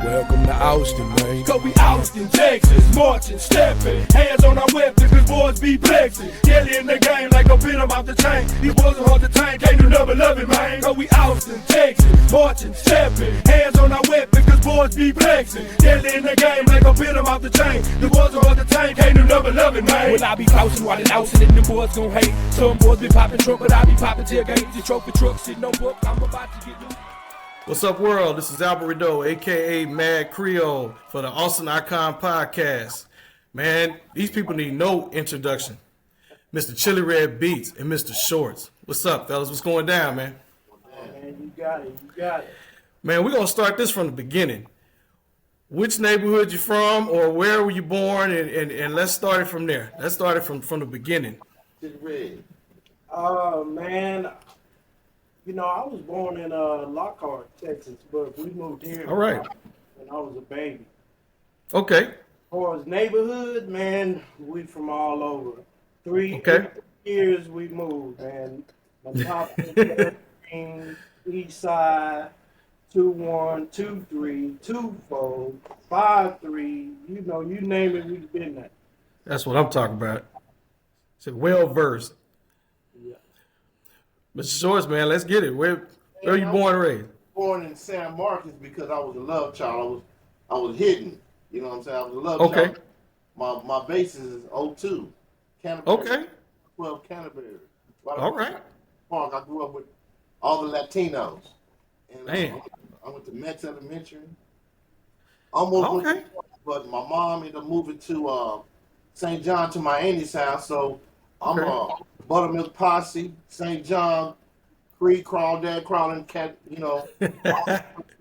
Welcome to Austin, man. Cause we Austin, Texas, marching, stepping, hands on our weapons, cause boys be flexing. Kelly in the game like a pin 'em off the chain. These boys are hard to tame, can't do nothing love it, man. Cause we Austin, Texas, marching, stepping, hands on our weapons, cause boys be flexing. Kelly in the game like a pin 'em off the chain. The boys are hard to tame, can't do nothing love it, man. Well, I be flousing while in Austin and them boys gon' hate. Some boys be popping trunk, but I be popping tailgates. The trophy truck sitting on book, I'm about to get loose. What's up, world? This is Albert Redeaux, aka Mad Creole, for the Austin Icon Podcast. Man, these people need no introduction. Mr. Chilly Red Beats and Mr. Shorts. What's up, fellas? What's going down, man? Man, you got it. Man, we're going to start this from the beginning. Which neighborhood you from, or where were you born, and let's start it from there. Let's start it from the beginning. Man, you know, I was born in Lockhart, Texas, but we moved here All right. when I was a baby. Okay. As far as neighborhood, man, we from all over. Three years we moved, man. My top 13, East Side, 2-1, 2-3, 2-4, 5-3. You know, you name it, we've been there. That's what I'm talking about. So well-versed. Yeah. Mr. Shorts, man, let's get it. Where are you born and raised? Born in San Marcos because I was a love child. I was hidden. You know what I'm saying? I was a love child. My base is 02. Canterbury. Okay. 12 Canterbury. All right. Park. I grew up with all the Latinos. And Man. I went to Metz Elementary. Almost went to, but my mom ended up moving to St. John to my auntie's house. So I'm Buttermilk Posse, St. John, Creek, Crawdad, Crawling Cat, you know,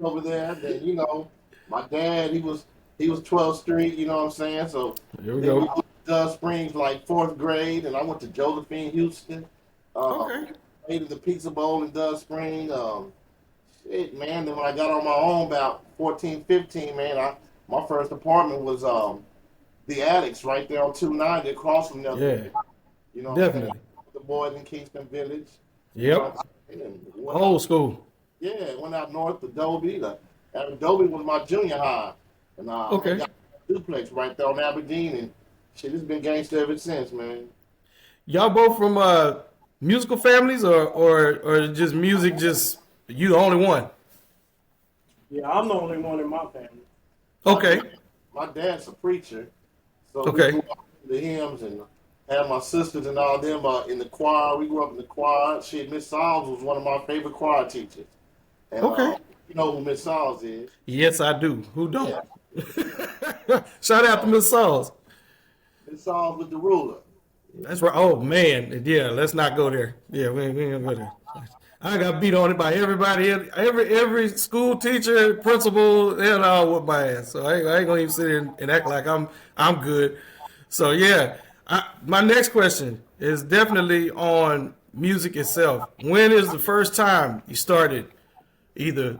over there. Then, you know, my dad, he was 12th Street, you know what I'm saying? So Here we go. Dove Springs like 4th grade, and I went to Josephine Houston. Ate at the Pizza Bowl in Dove Springs. Shit, man. Then when I got on my own about 14, 15, man, my first apartment was the Attics right there on 290 across from there. Yeah. You know, Definitely. The boys in Kingston Village. Yep. Old school. Yeah, went out north to Adobe. Adobe was my junior high. And I got a duplex right there on Aberdeen, and shit, it's been gangster ever since, man. Y'all both from musical families, or just music? Just you the only one? Yeah, I'm the only one in my family. Okay. My dad's a preacher, so Okay. we grew up in the hymns and had my sisters and all them in the choir. We grew up in the choir. Shit, Miss Sauls was one of my favorite choir teachers. And, you know who Miss Sauls is? Yes, I do. Who don't? Yeah. Shout out to Miss Sauls. Miss Sauls with the ruler. That's right. Oh man, yeah. Let's not go there. Yeah, we ain't gonna go there. I got beat on it by everybody. Every school teacher, principal, they all whoop my ass. So I ain't gonna even sit here and act like I'm good. So yeah, my next question is definitely on music itself. When is the first time you started either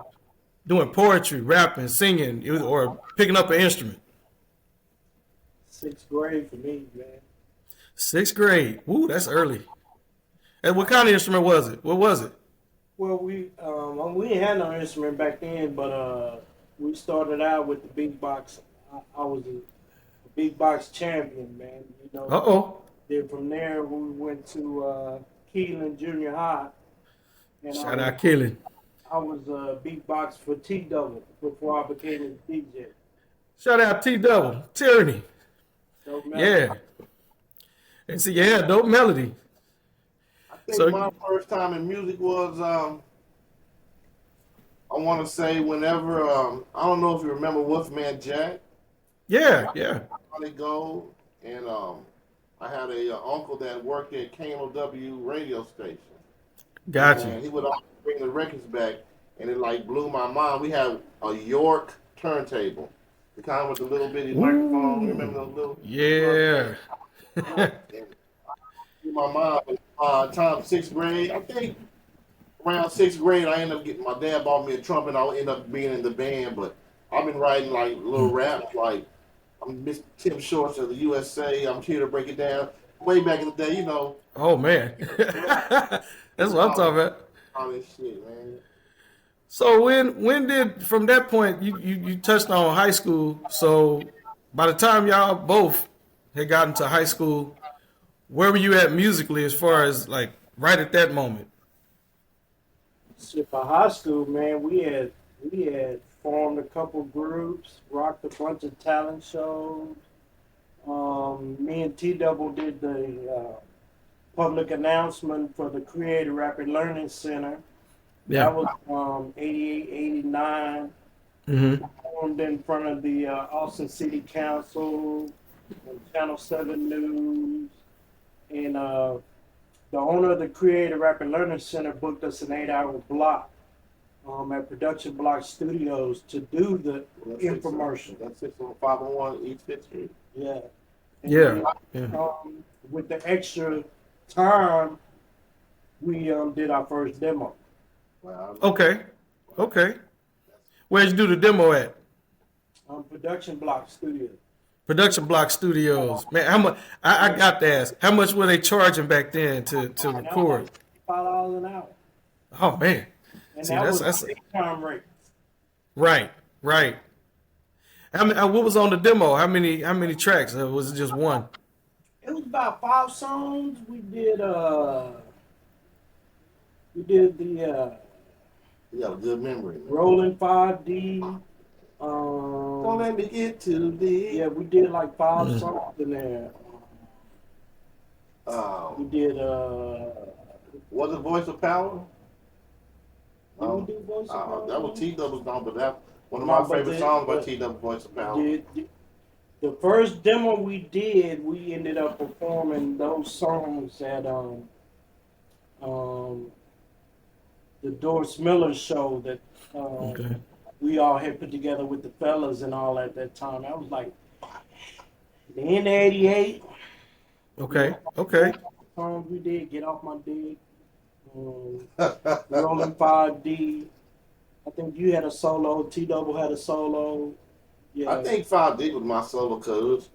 doing poetry, rapping, singing, or picking up an instrument? 6th grade for me, man. 6th grade. Ooh, that's early. And what kind of instrument was it? What was it? Well, we didn't have no instrument back then, but we started out with the beatbox. I was a beatbox champion, man. You know. Then from there we went to Keelan Junior High. And Shout out Keelan. I was beatbox for T Double before I became a DJ. Shout out T Double, Tyranny. Yeah. And see, dope melody. I think my first time in music was, I want to say whenever, I don't know if you remember Wolfman Jack. Yeah. Go, and I had a uncle that worked at KMOW radio station. Gotcha. And he would always bring the records back, and it like blew my mind. We had a York turntable, the kind with the little bitty microphone. Remember those little? Yeah. My mom, time 6th grade, I think around 6th grade, I ended up getting, my dad bought me a trumpet, I ended up being in the band, but I've been writing like little raps, like I'm Mr. Tim Shorts of the USA, I'm here to break it down. Way back in the day, you know. Oh man. That's what I'm talking about. All this shit, man. So when did from that point you touched on high school? So by the time y'all both had gotten to high school, where were you at musically as far as like right at that moment? So for high school, man, we had formed a couple groups, rocked a bunch of talent shows. Me and T Double did the public announcement for the Creative Rapid Learning Center. That was 88, 89. Mm-hmm. Performed in front of the Austin City Council, and Channel 7 News, and the owner of the Creative Rapid Learning Center booked us an 8-hour block at Production Block Studios to do the infomercial. That's 60501 East 5th Street. Yeah. And Yeah. then, with the extra time, we did our first demo. Wow. Okay. Okay. Where'd you do the demo at? Production Block Studios. Production Block Studios. Man, how much? I got to ask. How much were they charging back then to record? $5 an hour. Oh man. And See, that was that's big time rate. right. Right. How many, what was on the demo? How many tracks? Was it just one? It was about 5 songs. We did the You got a good memory, man. Rolling 5D. Don't let me get too deep. Yeah, we did like 5 songs in there. We did Was it Voice of Power? did we do Voice of Power? That was T Double's song, but that one of No, my but favorite the- songs by but T Double, Voice of Power. The first demo we did, we ended up performing those songs at the Doris Miller show that Okay. we all had put together with the fellas and all at that time. That was like the end of '88. Okay. Okay. Songs we did, Get Off My Dick, Rolling 5D. I think you had a solo. T Double had a solo. Yeah. I think 5D was my solo cuz.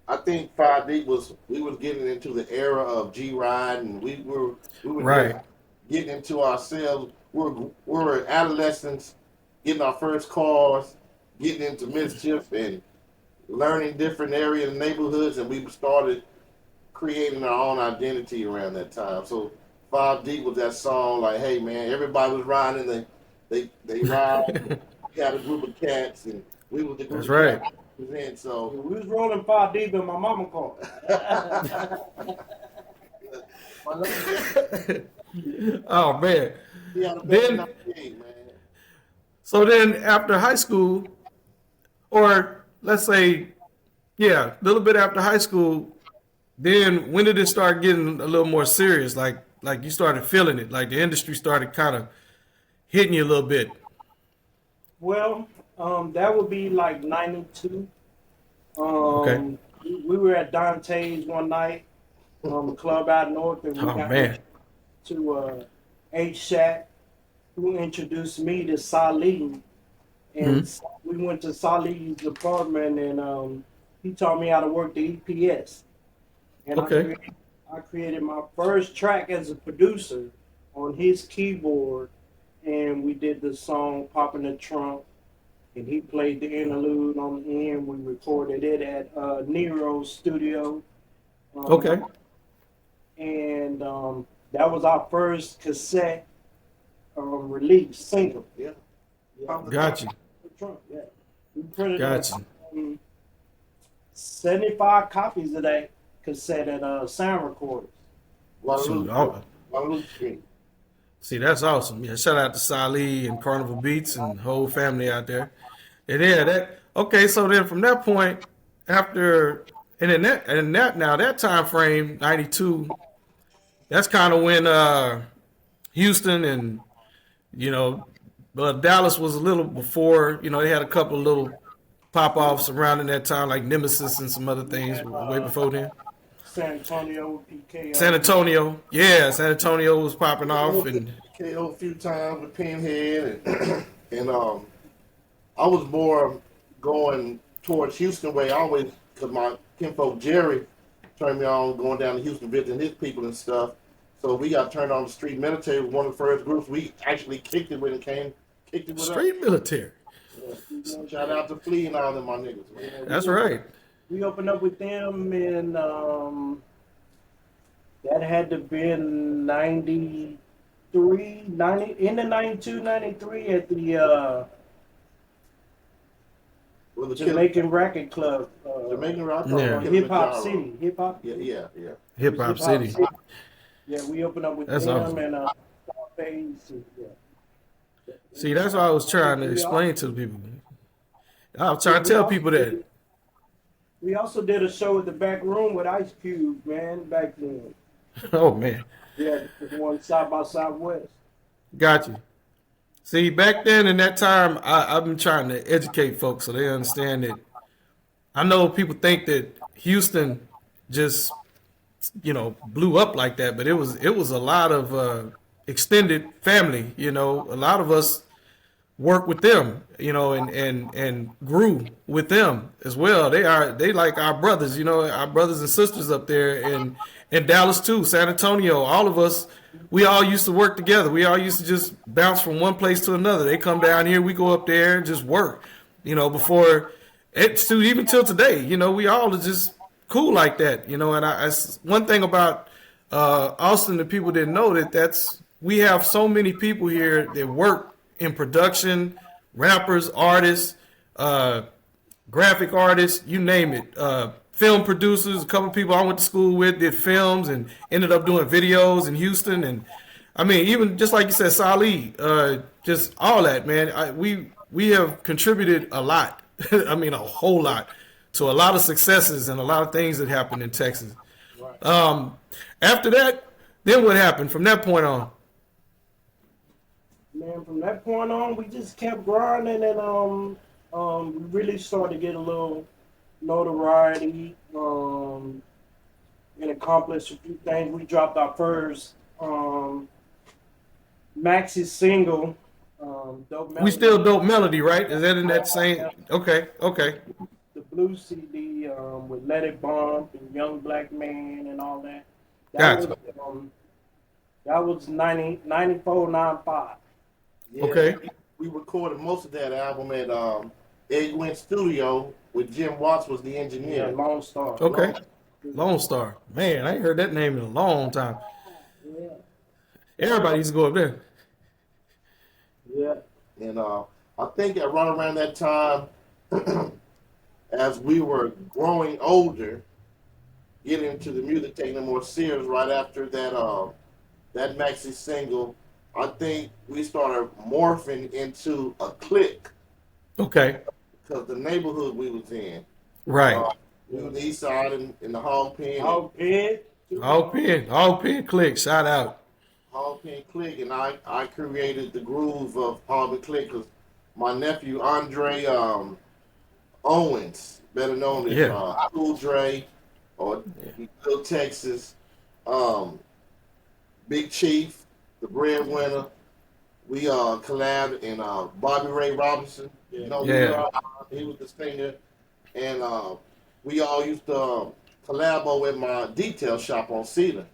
I think 5D we was getting into the era of G Ride, and we were Right. getting into ourselves. We were adolescents, getting our first cars, getting into mischief and learning different areas and neighborhoods, and we started creating our own identity around that time. So 5D was that song like, hey man, everybody was riding, they ride. We had a group of cats, and we was the group That's of right. cats that was in, so We was rolling 5D in my mama car. Oh man. we had a Then- bad 98, man. So then after high school, or let's say, yeah, a little bit after high school, then when did it start getting a little more serious? Like you started feeling it, like the industry started kind of hitting you a little bit. Well, that would be like '92. Okay. We were at Dante's one night, a club out north, and we Oh got man. to H Shack, who introduced me to Salih. And we went to Salih's apartment, and he taught me how to work the EPS. And Okay. I created my first track as a producer on his keyboard, and we did the song "Pop in the Trunk," and he played the interlude on the end. We recorded it at Nero's studio. Okay. And that was our first cassette release single. Yeah. Gotcha. Trunk, yeah. We printed Gotcha. 75 copies of that cassette at Sound Recorders. Shoot, oh, Guadalupe Street. see, that's awesome. Yeah, shout out to Salih and Carnival Beats and the whole family out there. And yeah, that okay. So then from that point, after and that time frame, '92. That's kind of when Houston and Dallas was a little before. They had a couple of little pop offs around in that time, like Nemesis and some other things way before then. San Antonio, PK. San Antonio, yeah, San Antonio was popping off, and KO a few times with Pinhead, and I was more going towards Houston way always because my kinfolk Jerry turned me on going down to Houston visiting his people and stuff. So we got turned on the street military was one of the first groups we actually kicked it when it came kicked it with Street military. us. Shout out to Flea and all them my niggas, man. That's right. We opened up with them in that had to been 93, 90, in the 92, 93 at the Jamaican Racket Club. Jamaican Rock. Yeah. Hip Hop City. Hip Hop. Yeah. Hip Hop City. Yeah, we opened up with That's them awesome. and Scarface. Yeah. See, that's what I was trying to explain to the people. I was trying to tell people that. We also did a show at the back room with Ice Cube, man, back then. Oh man. Yeah, the one South by Southwest. Got you. See, back then in that time, I've been trying to educate folks so they understand that. I know people think that Houston just, blew up like that, but it was a lot of extended family. A lot of us work with them, and grew with them as well. They like our brothers, our brothers and sisters up there in Dallas too, San Antonio. All of us, we all used to work together. We all used to just bounce from one place to another. They come down here, we go up there and just work. Before it's even till today, we all are just cool like that. And one thing about Austin that people didn't know we have so many people here that work in production, rappers, artists, graphic artists, you name it. Film producers, a couple of people I went to school with did films and ended up doing videos in Houston. And I mean, even just like you said, Salih, just all that, man. We have contributed a lot. I mean, a whole lot to a lot of successes and a lot of things that happened in Texas. After that, then what happened from that point on? Man, from that point on, we just kept grinding and we really started to get a little notoriety and accomplished a few things. We dropped our first maxi single, Dope Melody. We still Dope Melody, right? Is that in that same? Okay. The blue CD with Let It Bump and Young Black Man and all that. Gotcha. That was 94, 95. Yeah, Okay. We recorded most of that album at Ed Wynn Studio with Jim Watts was the engineer. Yeah, Lone Star. Okay. Lone Star. Man, I ain't heard that name in a long time. Yeah. Everybody used to go up there. Yeah. And I think around that time, as we were growing older, getting into the music, taking it more serious, right after that maxi single, I think we started morphing into a clique. Okay. Because the neighborhood we was in. Right. We were on the east side in the Hog Pen. Hog Pen. Hog Pen Click. Shout out. Hog Pen Click, and I created the groove of Hog Pen Click because my nephew Andre Owens, better known as Cool Dre or Little Texas, Big Chief, the breadwinner. We collabed in Bobby Ray Robinson. He was the singer, and we all used to collabo at my detail shop on Cedar.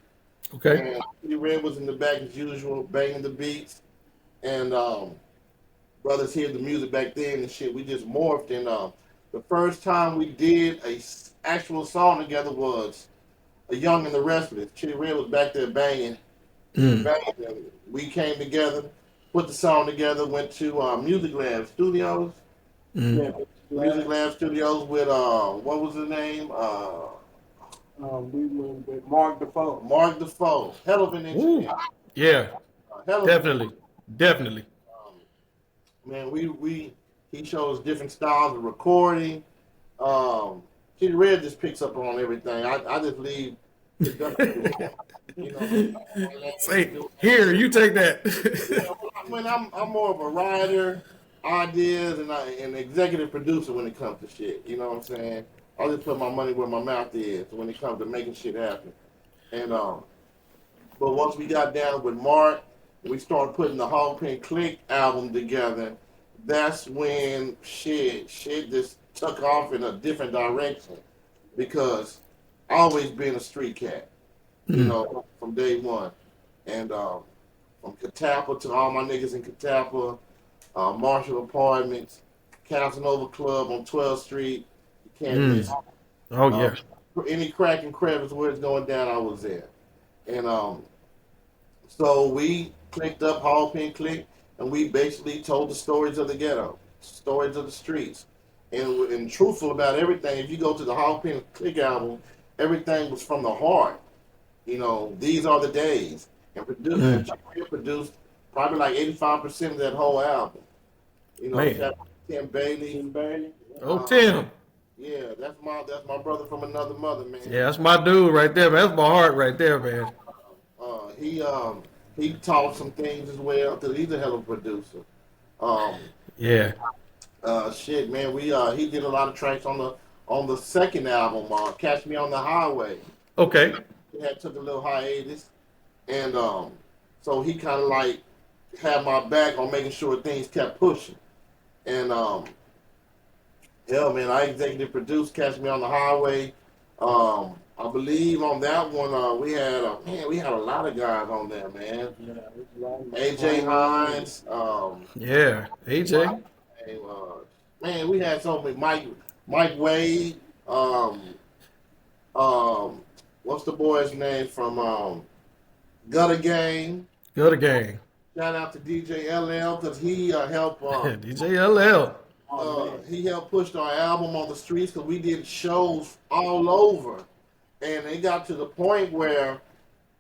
Okay. And City Red was in the back as usual, banging the beats, and brothers heard the music back then and shit. We just morphed, and the first time we did a actual song together was A Young and the Restless. Chili Red was back there banging. Banging. We came together, put the song together, went to Music Lab Studios. Yeah, Music Lab Studios with what was his name? We went with Mark Defoe. Mark Defoe, hell of an engineer. Yeah, definitely. Man, he shows different styles of recording. Chili Red just picks up on everything. I just leave. Say, here, you take that. When I'm more of a writer, ideas, and an executive producer when it comes to shit. You know what I'm saying? I just put my money where my mouth is when it comes to making shit happen. And but once we got down with Mark, we started putting the Hog Pen Click album together. That's when shit just took off in a different direction because I always been a street cat, you know, from day one. And from Catappa to all my niggas in Catappa, Marshall Apartments, Casanova Club on 12th Street. You can't miss. Oh yeah. Any crack and crevice where it's going down, I was there. And so we clicked up Hall Pin Click, and we basically told the stories of the ghetto, stories of the streets, and truthful about everything. If you go to the Hall Pin Click album, everything was from the heart. You know, these are the days, and produced probably like 85% of that whole album. You know, Tim Bailey. Oh, Tim. Yeah, that's my brother from another mother, man. Yeah, that's my dude right there, man. That's my heart right there, man. He taught some things as well because he's a hell of a producer. Yeah. Shit, man. He did a lot of tracks on the second album, Catch Me on the Highway. Okay. He took a little hiatus, and so he kind of like had my back on making sure things kept pushing. And hell, man, I executive produced Catch Me on the Highway. I believe on that one we had a lot of guys on there, man. AJ Hines. Yeah, AJ. Man, we had so many. Mike Wade. What's the boy's name from Gutter Gang? Gutter Gang. Shout out to DJ LL because he helped. DJ LL. He helped push our album on the streets because we did shows all over. And it got to the point where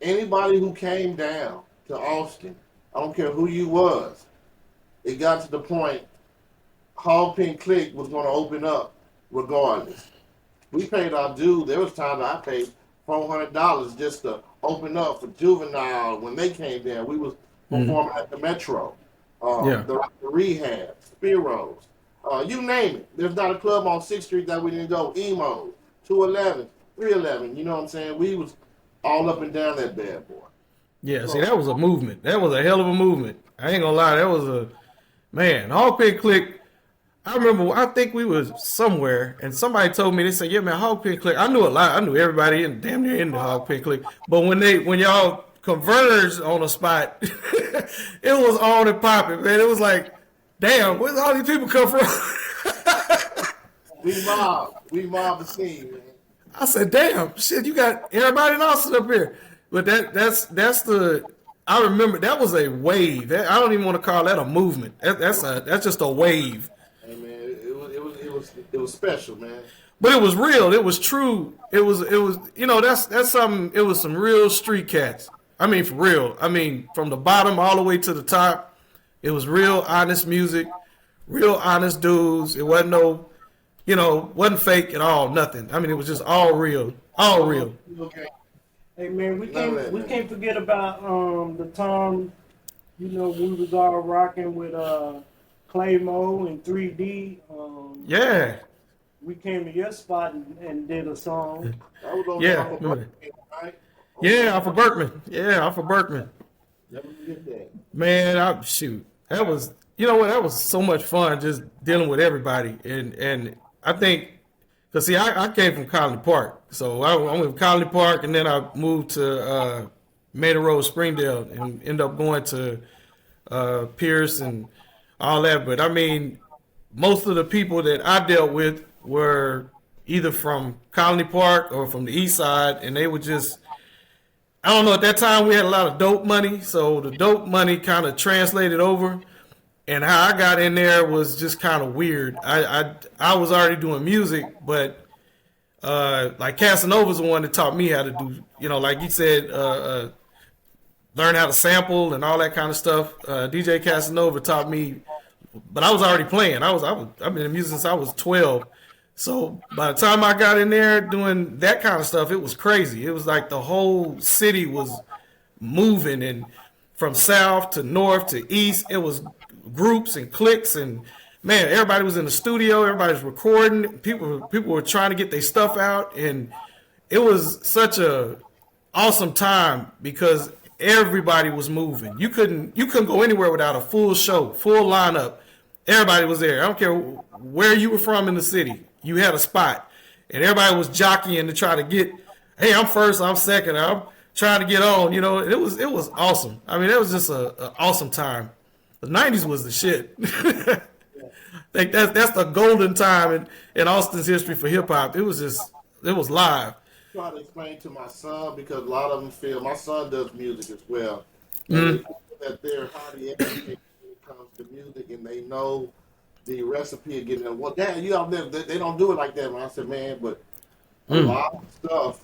anybody who came down to Austin, I don't care who you was, it got to the point Hall Pin Click was going to open up regardless. We paid our due. There was times I paid $400 just to open up for Juvenile when they came down. We was performing at the Metro, the Rehab, Spiro's, you name it. There's not a club on 6th Street that we didn't go. Emo, 211. 311, you know what I'm saying? We was all up and down that bad boy. Yeah, see, that was a movement. That was a hell of a movement. I ain't gonna lie, that was a, man, Hall Pin Click. I remember, I think we was somewhere, and somebody told me, they said, yeah, man, Hall Pin Click. I knew a lot. I knew everybody damn near in the Hall Pin Click. But when y'all converged on a spot, it was on and popping, man. It was like, damn, where's all these people come from? We mobbed the scene, man. I said, damn, shit, you got everybody in Austin up here. But that's the, I remember that was a wave. I don't even want to call that a movement. That's just a wave. Hey man, it was special, man. But it was real. It was true. It was you know, that's something. It was some real street cats. I mean, for real. I mean, from the bottom all the way to the top. It was real honest music, real honest dudes. It wasn't no, you know, wasn't fake at all, nothing. I mean, it was just all real, all real. Okay. Hey man, we can't forget about the time, you know, we was all rocking with Claymo and 3D. Yeah. We came to your spot and did a song. Yeah. Yeah, off of Berkman. Yeah, off of Berkman. Man, shoot, that was, you know what? That was so much fun just dealing with everybody, and I think, cause see, I came from Colony Park, so I went from Colony Park, and then I moved to Maiden Road, Springdale, and ended up going to Pierce and all that. But I mean, most of the people that I dealt with were either from Colony Park or from the East Side, and they were just, I don't know, at that time we had a lot of dope money, so the dope money kind of translated over. And how I got in there was just kind of weird. I was already doing music, but like Casanova's the one that taught me how to do, you know, like you said, learn how to sample and all that kind of stuff. DJ Casanova taught me, but I was already playing. I've been in music since I was 12. So by the time I got in there doing that kind of stuff, it was crazy. It was like the whole city was moving, and from south to north to east, it was groups and cliques, and man, everybody was in the studio, everybody was recording, people were trying to get their stuff out, and it was such a awesome time because everybody was moving. You couldn't go anywhere without a full show, full lineup. Everybody was there. I don't care where you were from in the city, you had a spot, and everybody was jockeying to try to get, hey, I'm first, I'm second, I'm trying to get on, you know. It was awesome. I mean, it was just an awesome time. The 90s was the shit. I think that's the golden time in Austin's history for hip hop. It was live. Try to explain to my son because a lot of them feel my son does music as well. And they feel that they're highly educated when it comes to music and they know the recipe of getting it. Well, Dad, you don't they don't do it like that. And I said, man, but a lot of stuff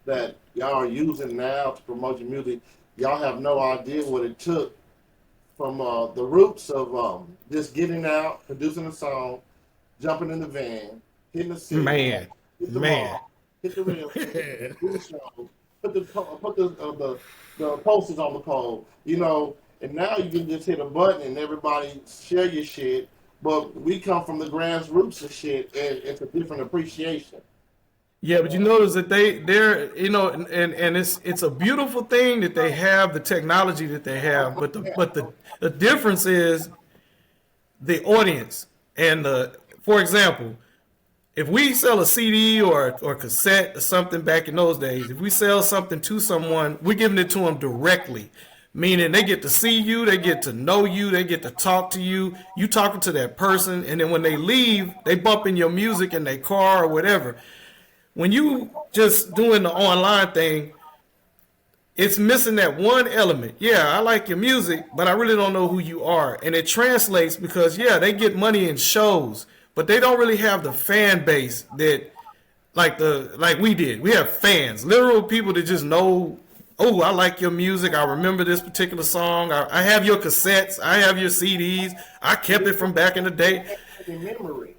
that y'all are using now to promote your music, y'all have no idea what it took from the roots of just getting out, producing a song, jumping in the van, hitting the city, hit the mall, hit the rail, do the show, put the posters on the pole, you know, and now you can just hit a button and everybody share your shit. But we come from the grassroots of shit, and it's a different appreciation. Yeah, but you notice that they're you know, and it's a beautiful thing that they have the technology that they have, but the difference is the audience and for example, if we sell a CD or cassette or something back in those days, if we sell something to someone, we're giving it to them directly. Meaning they get to see you, they get to know you, they get to talk to you, you talking to that person, and then when they leave, they bump in your music in their car or whatever. When you just doing the online thing, it's missing that one element. Yeah, I like your music, but I really don't know who you are. And it translates because, yeah, they get money in shows, but they don't really have the fan base that like we did. We have fans, literal people that just know, oh, I like your music. I remember this particular song. I have your cassettes. I have your CDs. I kept it from back in the day. Memory.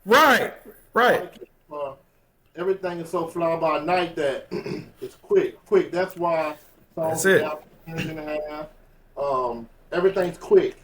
Right. Everything is so fly by night that it's quick. That's why songs That's it. Out a minute and a half. Everything's quick,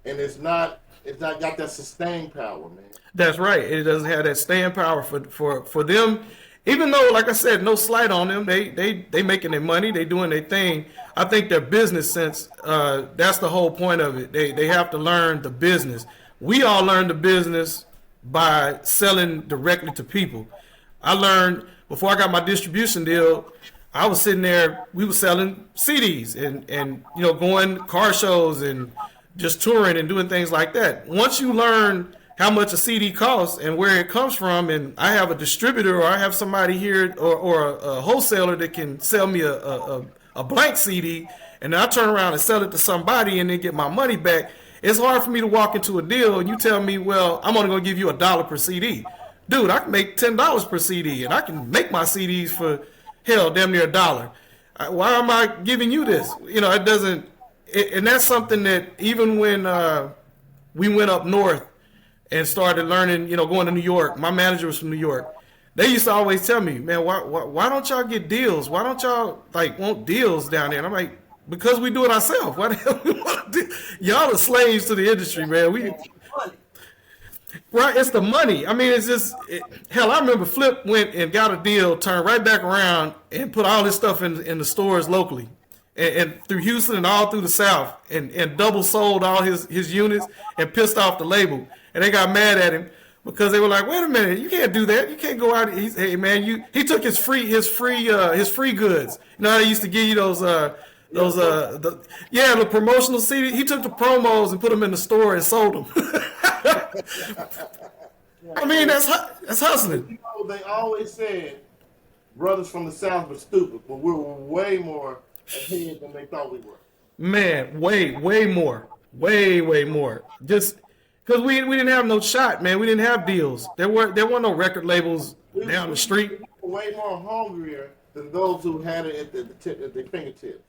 and it's not got that sustained power, man. That's right. It doesn't have that staying power for them. Even though, like I said, no slight on them, they making their money, they doing their thing. I think their business sense, that's the whole point of it. They have to learn the business. We all learned the business by selling directly to people. I learned before I got my distribution deal, I was sitting there, we were selling CDs and you know, going car shows and just touring and doing things like that. Once you learn how much a CD costs and where it comes from, and I have a distributor or I have somebody here or a wholesaler that can sell me a blank CD, and then I turn around and sell it to somebody and then get my money back, it's hard for me to walk into a deal and you tell me, well, I'm only going to give you $1 per CD. Dude, I can make $10 per CD, and I can make my CDs for, hell, damn near $1. Why am I giving you this? You know, it doesn't, and that's something that even when we went up north and started learning, you know, going to New York, my manager was from New York. They used to always tell me, man, why don't y'all get deals? Why don't y'all, like, want deals down there? And I'm like, because we do it ourselves. Why the hell we want to do? Y'all are slaves to the industry, man. Right, it's the money. I mean, it's just hell. I remember Flip went and got a deal, turned right back around, and put all this stuff in the stores locally, and through Houston and all through the South, and double sold all his units and pissed off the label, and they got mad at him because they were like, "Wait a minute, you can't do that. You can't go out." Hey man, he took his free goods. You know how they used to give you those the promotional CD. He took the promos and put them in the store and sold them. I mean, that's hustling. You know, they always said brothers from the South were stupid, but we were way more ahead than they thought we were. Man, way more. Just because we didn't have no shot, man. We didn't have deals. There weren't no record labels down the street. We were way more hungrier than those who had it at their fingertips.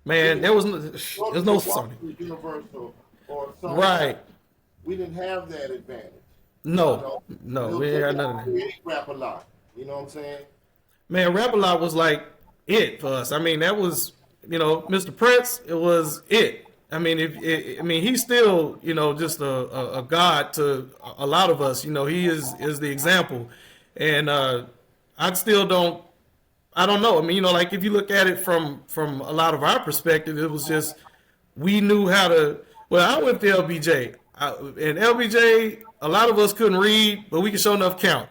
Man, there was no Sony. Universal or something. Right. We didn't have that advantage. No, we ain't got none of that. We rap a lot. You know what I'm saying? Man, Rap a Lot was like it for us. I mean, that was, you know, Mr. Prince. It was it. I mean, he's still, you know, just a god to a lot of us. You know, he is the example, and I don't know. I mean, you know, like if you look at it from a lot of our perspective, it was just we knew how to. Well, I went to LBJ, and LBJ, a lot of us couldn't read, but we could sure enough count.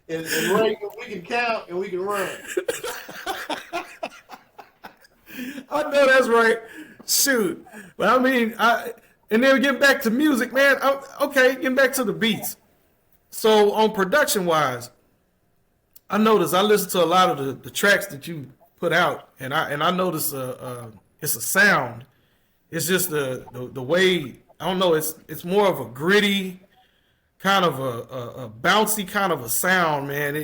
and Reagan, we can count and we can run. I know that's right. Shoot. But I mean, and then getting back to music, man. Okay, getting back to the beats. So on production wise, I noticed I listened to a lot of the tracks that you put out, and I noticed it's a sound. It's just the way, I don't know. It's more of a gritty kind of a bouncy kind of a sound, man.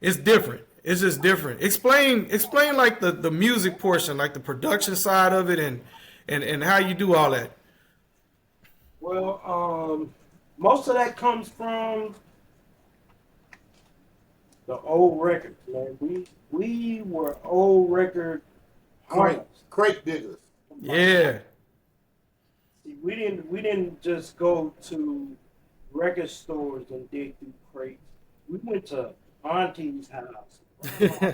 It's different. It's just different. Explain like the music portion, like the production side of it, and how you do all that. Well, most of that comes from the old records, man. We were old record hunters. Crate diggers. Yeah. See, we didn't just go to record stores and dig through crates. We went to Auntie's house.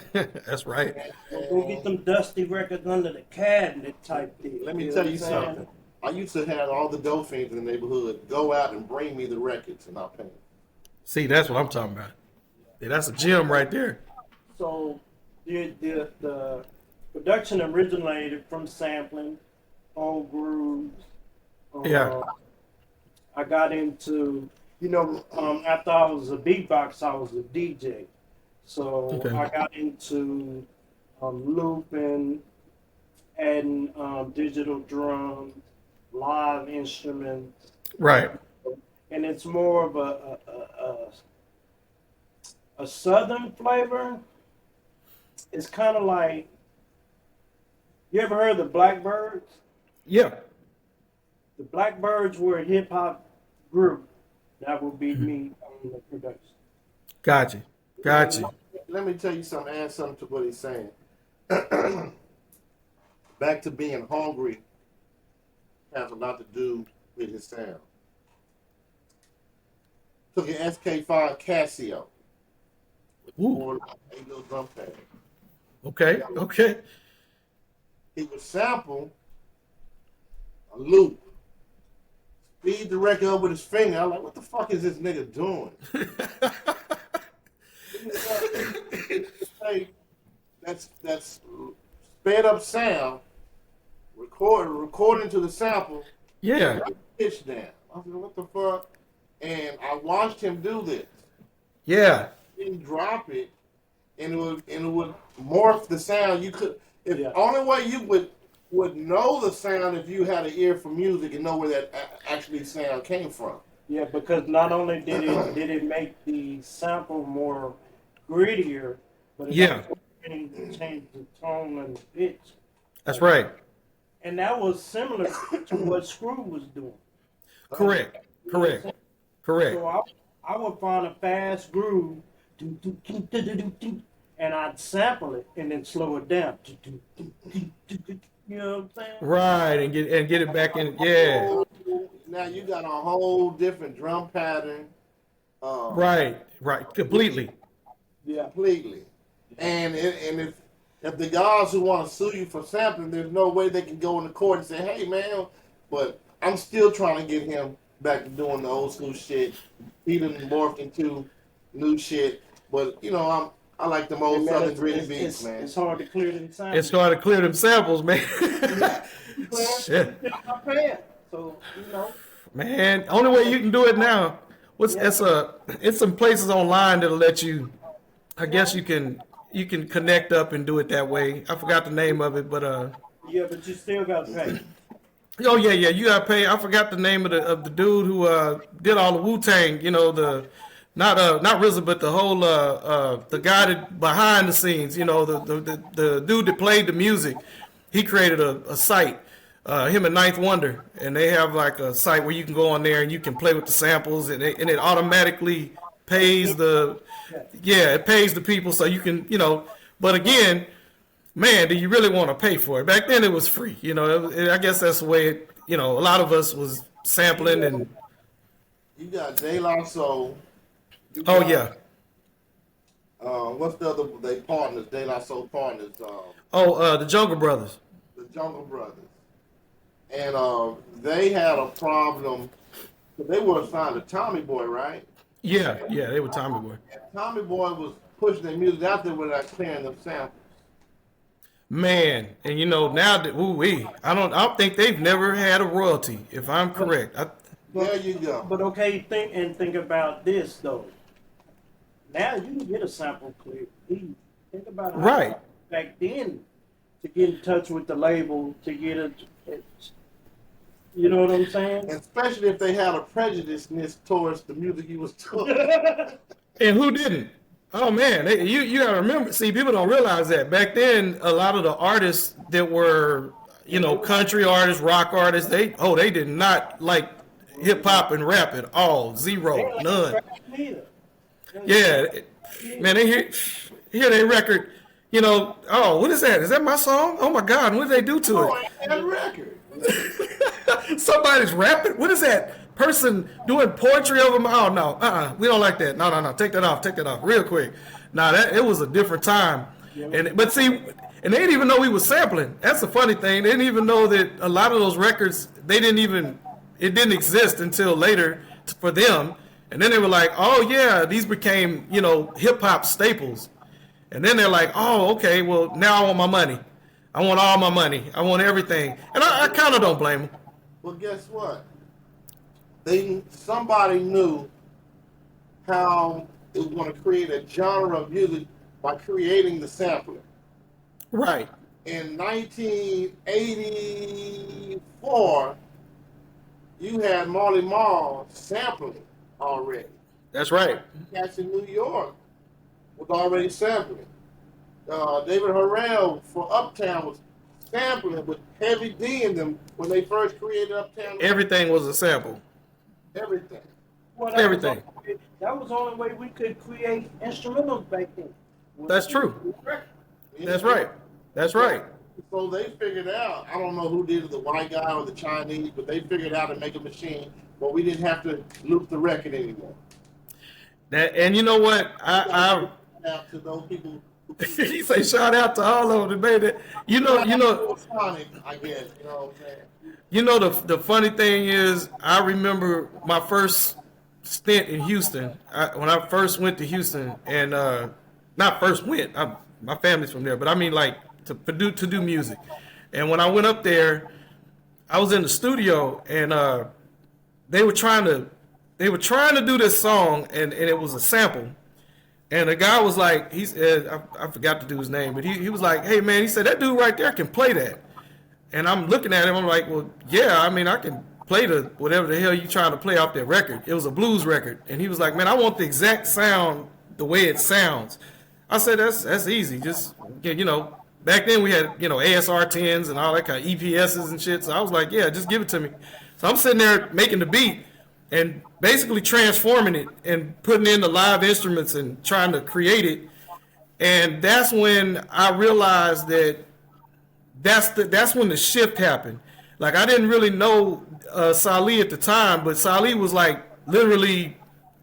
That's right. Go get them dusty records under the cabinet type thing. Let me tell you something. I used to have all the dope fiends in the neighborhood go out and bring me the records, and I'll pay them. See, that's what I'm talking about. Yeah, that's a gem right there. So the production originated from sampling, old grooves. Yeah. I got into, after I was a beatbox, I was a DJ. So Okay. I got into looping, adding digital drums, live instruments. Right. And it's more of a southern flavor. It's kind of like, you ever heard of the Blackbirds? Yeah. The Blackbirds were a hip hop group. That would be me on the production. Gotcha. Let me tell you something, add something to what he's saying. Back to being hungry has a lot to do with his sound. Took an SK5 Casio. Ooh. 8 little drum pad. Okay. He would sample a loop, speed the record up with his finger. I'm like, what the fuck is this nigga doing? That's sped up sound, recording to the sample. Yeah. Pitch down. I said, what the fuck? And I watched him do this. Yeah. He didn't drop it, and it would morph the sound. Only way you would know the sound if you had an ear for music and know where that actually sound came from. Yeah, because not only did it make the sample more grittier, but it also changed the tone and the pitch. That's right. And that was similar to what Screw was doing. Correct. So I would find a fast groove, and I'd sample it and then slow it down. You know what I'm saying? Right, and get it back in. Yeah. Now you got a whole different drum pattern. Right. Completely. Yeah, completely. And if the guys who want to sue you for sampling, there's no way they can go in the court and say, hey man, but I'm still trying to get him back to doing the old school shit. He done morphed into new shit. But I like them old southern gritty beats, man. It's hard to clear them samples. It's hard to clear them samples, man. Shit. So, Man, only way you can do it now. It's some places online that'll let you. I guess you can connect up and do it that way. I forgot the name of it, but yeah, but you still got to pay. Oh yeah, you gotta pay. I forgot the name of the dude who did all the Wu-Tang. Not RZA, but the whole the guy that behind the scenes. The dude that played the music. He created a site. Him and Ninth Wonder, and they have like a site where you can go on there and you can play with the samples, and it automatically pays it pays the people, so you can But again, man, do you really want to pay for it? Back then it was free. I guess that's the way a lot of us was sampling and. You got De La Soul. Oh yeah. What's the other? They partners, De La Soul partners. The Jungle Brothers. The Jungle Brothers. And they had a problem. They were assigned to Tommy Boy, right? Yeah, they were Tommy Boy. And Tommy Boy was pushing their music out there without clearing them samples. Man, and you know now that I don't think they've never had a royalty, if I'm correct. There you go. But okay, think about this though. Now you can get a sample clip. Think about how Right. back then to get in touch with the label to get a, you know what I'm saying? Especially if they had a prejudiceness towards the music you was doing. And who didn't? Oh man, you gotta remember. See, people don't realize that back then, a lot of the artists that were, you know, country artists, rock artists, they did not like hip hop and rap at all. Zero, none. Yeah, man, they hear their record. You know, oh, what is that? Is that my song? Oh my God, what did they do to Oh, it? I had a record. Somebody's rapping. What is that person doing poetry over my? Oh no, we don't like that. No, take that off, real quick. Nah, it was a different time. But see, and they didn't even know we was sampling. That's the funny thing. They didn't even know that a lot of those records it didn't exist until later for them. And then they were like, oh yeah, these became, you know, hip hop staples. And then they're like, oh, okay, well now I want my money. I want all my money. I want everything. And I kind of don't blame them. Well, guess what? Somebody knew how it was going to create a genre of music by creating the sampler. Right. In 1984, you had Marley Marl sampling already. That's right. Cats in New York was already sampling. David Harrell for Uptown was sampling with Heavy D in them when they first created Uptown. Everything was a sample. Everything. Well, Everything. That was the only way we could create instrumentals back then. That's true. That's right. That's right. So they figured out, I don't know who did it, the white guy or the Chinese, but they figured out to make a machine where we didn't have to loop the record anymore. And you know what? I out to those people. he say shout out to all of them that made it. You know. I guess, you know what I'm saying? You know the funny thing is, I remember my first stint in Houston. When I first went to Houston, and not first went, my family's from there, but I mean like to do music. And when I went up there, I was in the studio, and they were trying to do this song, and it was a sample. And the guy was like, he said, I forgot to do his name, but he was like, hey man, he said that dude right there can play that. And I'm looking at him, I'm like, well, yeah, I mean, I can play the whatever the hell you trying to play off that record. It was a blues record. And he was like, man, I want the exact sound the way it sounds. I said, that's easy. Just, you know, back then we had, you know, ASR 10s and all that kind of EPSs and shit. So I was like, yeah, just give it to me. So I'm sitting there making the beat and basically transforming it and putting in the live instruments and trying to create it. And that's when I realized that that's when the shift happened. Like, I didn't really know Salih at the time, but Salih was like literally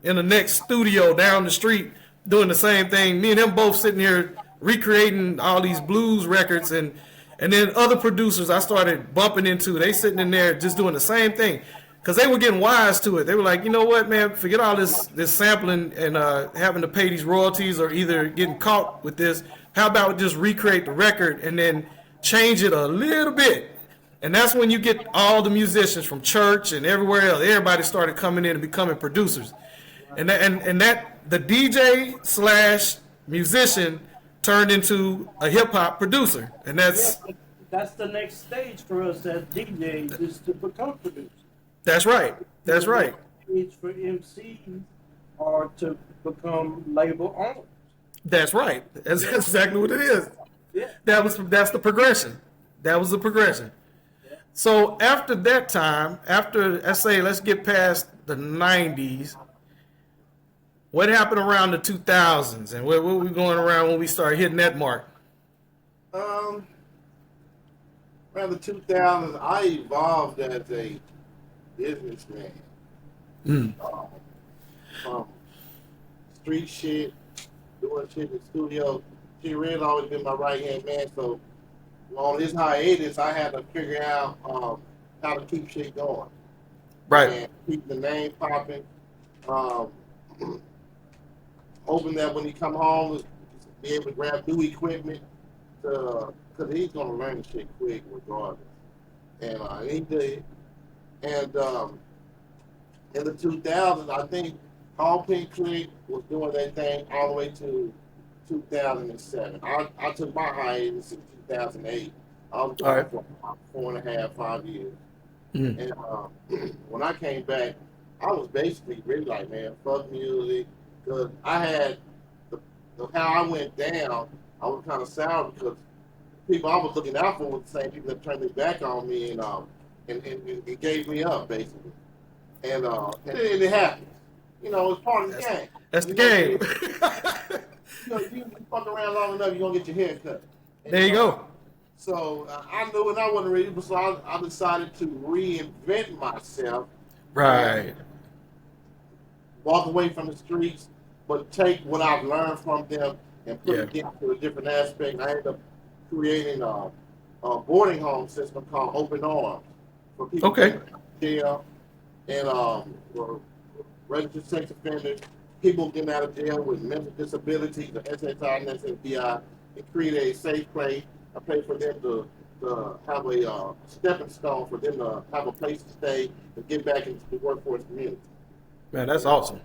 in the next studio down the street doing the same thing. Me and him both sitting here recreating all these blues records, and then other producers I started bumping into, they sitting in there just doing the same thing. Because they were getting wise to it. They were like, you know what, man, forget all this sampling and having to pay these royalties or either getting caught with this. How about just recreate the record and then change it a little bit? And that's when you get all the musicians from church and everywhere else. Everybody started coming in and becoming producers. And that the DJ / musician turned into a hip-hop producer. And that's the next stage for us as DJs, is to become producers. That's right. That's right. It's for MCs or to become label owners. That's right. That's exactly what it is. Yeah. That's the progression. That was the progression. Yeah. So after that time, let's get past the 90s, what happened around the 2000s, and where were we going around when we started hitting that mark? Around the 2000s, I evolved as a businessman. From street shit, doing shit in the studio. CHILLYRED's always been my right hand man, so on his hiatus, I had to figure out how to keep shit going. Right. And keep the name popping. Hoping that when he come home, be able to grab new equipment to because he's gonna learn the shit quick regardless. And he did. And in the 2000s, I think Hall Pink Click was doing their thing all the way to 2007. I took my hiatus in 2008. I was gone for about 4.5, 5 years. Mm. And when I came back, I was basically really like, man, fuck music. Because I had, how I went down, I was kind of sour because people I was looking out for were the same people that turned their back on me and it gave me up, basically. And it happened. You know, it's part of the game. That's the game. You fuck around long enough, you're going to get your hair cut. And, there you go. So I knew and I wasn't ready, so I decided to reinvent myself. Right. Walk away from the streets, but take what I've learned from them and put it into a different aspect. I ended up creating a boarding home system called Open Arms for people in jail and registered sex offenders, people getting out of jail with mental disabilities, the SSI and SSDI, and create a safe place, a place for them to have a stepping stone for them to have a place to stay and get back into the workforce community. Man, that's awesome.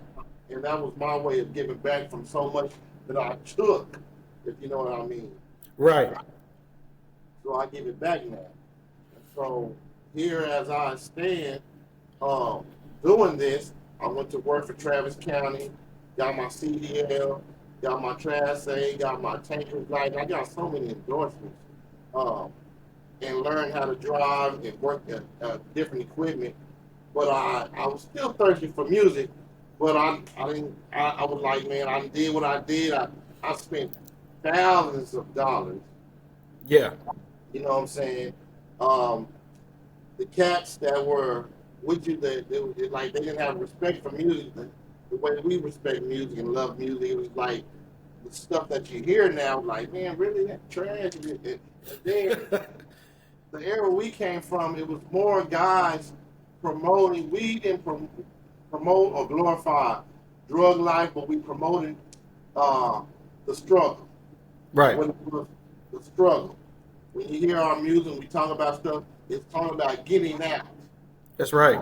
And that was my way of giving back from so much that I took, if you know what I mean. Right. So I give it back now. And so here as I stand doing this, I went to work for Travis County, got my CDL, got my Class A, got my tanker's license. I got so many endorsements. And learned how to drive and work at different equipment. But I was still thirsty for music. But I was like, man, I did what I did. I spent thousands of dollars. Yeah. You know what I'm saying? The cats that were with you, they didn't have respect for music the way we respect music and love music. It was like the stuff that you hear now, like, man, really, that trash. And then the era we came from, it was more guys promoting. We didn't promote or glorify drug life, but we promoted the struggle. Right. When it was the struggle. When you hear our music, we talk about stuff, it's talking about getting out. That's right.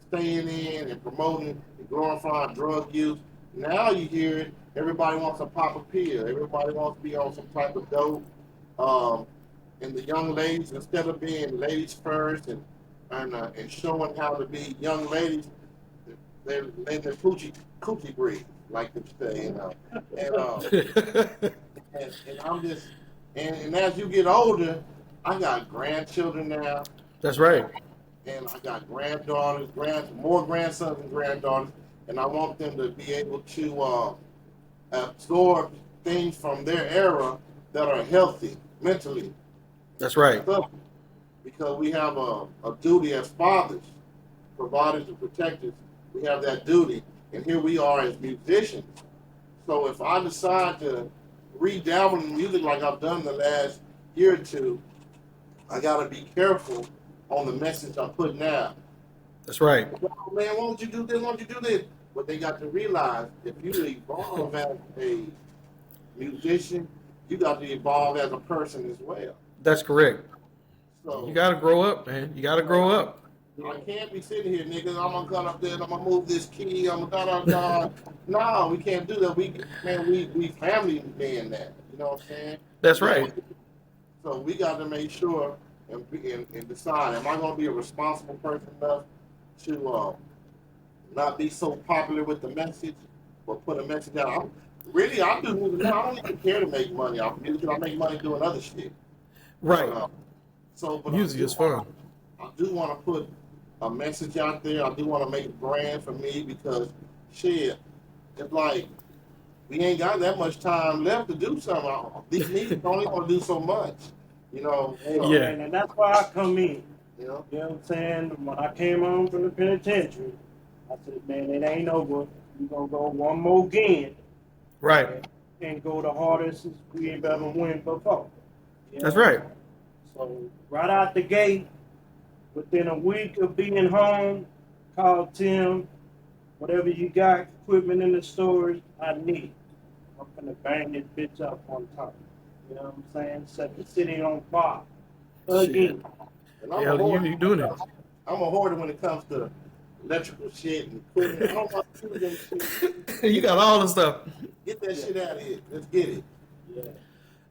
Staying in and promoting and glorifying drug use. Now you hear it, everybody wants to pop a pill. Everybody wants to be on some type of dope. And the young ladies, instead of being ladies first and showing how to be young ladies, they're letting their coochie breathe, like they say, you know. And I'm just, and as you get older, I got grandchildren now. That's right. And I got granddaughters, more grandsons and granddaughters, and I want them to be able to absorb things from their era that are healthy mentally. That's right. Because we have a duty as fathers, providers and protectors. We have that duty, and here we are as musicians. So if I decide to redabble in music like I've done the last year or two, I got to be careful on the message I'm putting out. That's right. Oh, man, why don't you do this? Why don't you do this? But they got to realize if you evolve as a musician, you got to evolve as a person as well. That's correct. So you got to grow up, man. You got to grow up. I can't be sitting here, niggas. I'm gonna cut up this. I'm gonna move this key. I'm gonna da. No, we can't do that. We family men that. You know what I'm saying? That's right. So we got to make sure and decide: am I gonna be a responsible person enough to not be so popular with the message, or put a message out? I do music now. I don't even care to make money off of music. I make money doing other shit. Right. But music is fun. I do want to put a message out there. I do want to make a brand for me because, shit, it's like we ain't got that much time left to do something. These niggas only want to do so much, you know. So, yeah. And that's why I come in. You know what I'm saying? When I came home from the penitentiary, I said, man, it ain't over. We're going to go one more game. Right. And go the hardest we ain't ever win before. That's right. So right out the gate, within a week of being home, call Tim, whatever you got, equipment in the stores, I need. I'm gonna bang this bitch up on top. You know what I'm saying? Set the city on fire. Again. And I'm Yeah, a hoarder. you doing it. I'm a hoarder when it comes to electrical shit and equipment. I don't want to do that shit. You got all the stuff. Get that shit out of here. Let's get it. Yeah.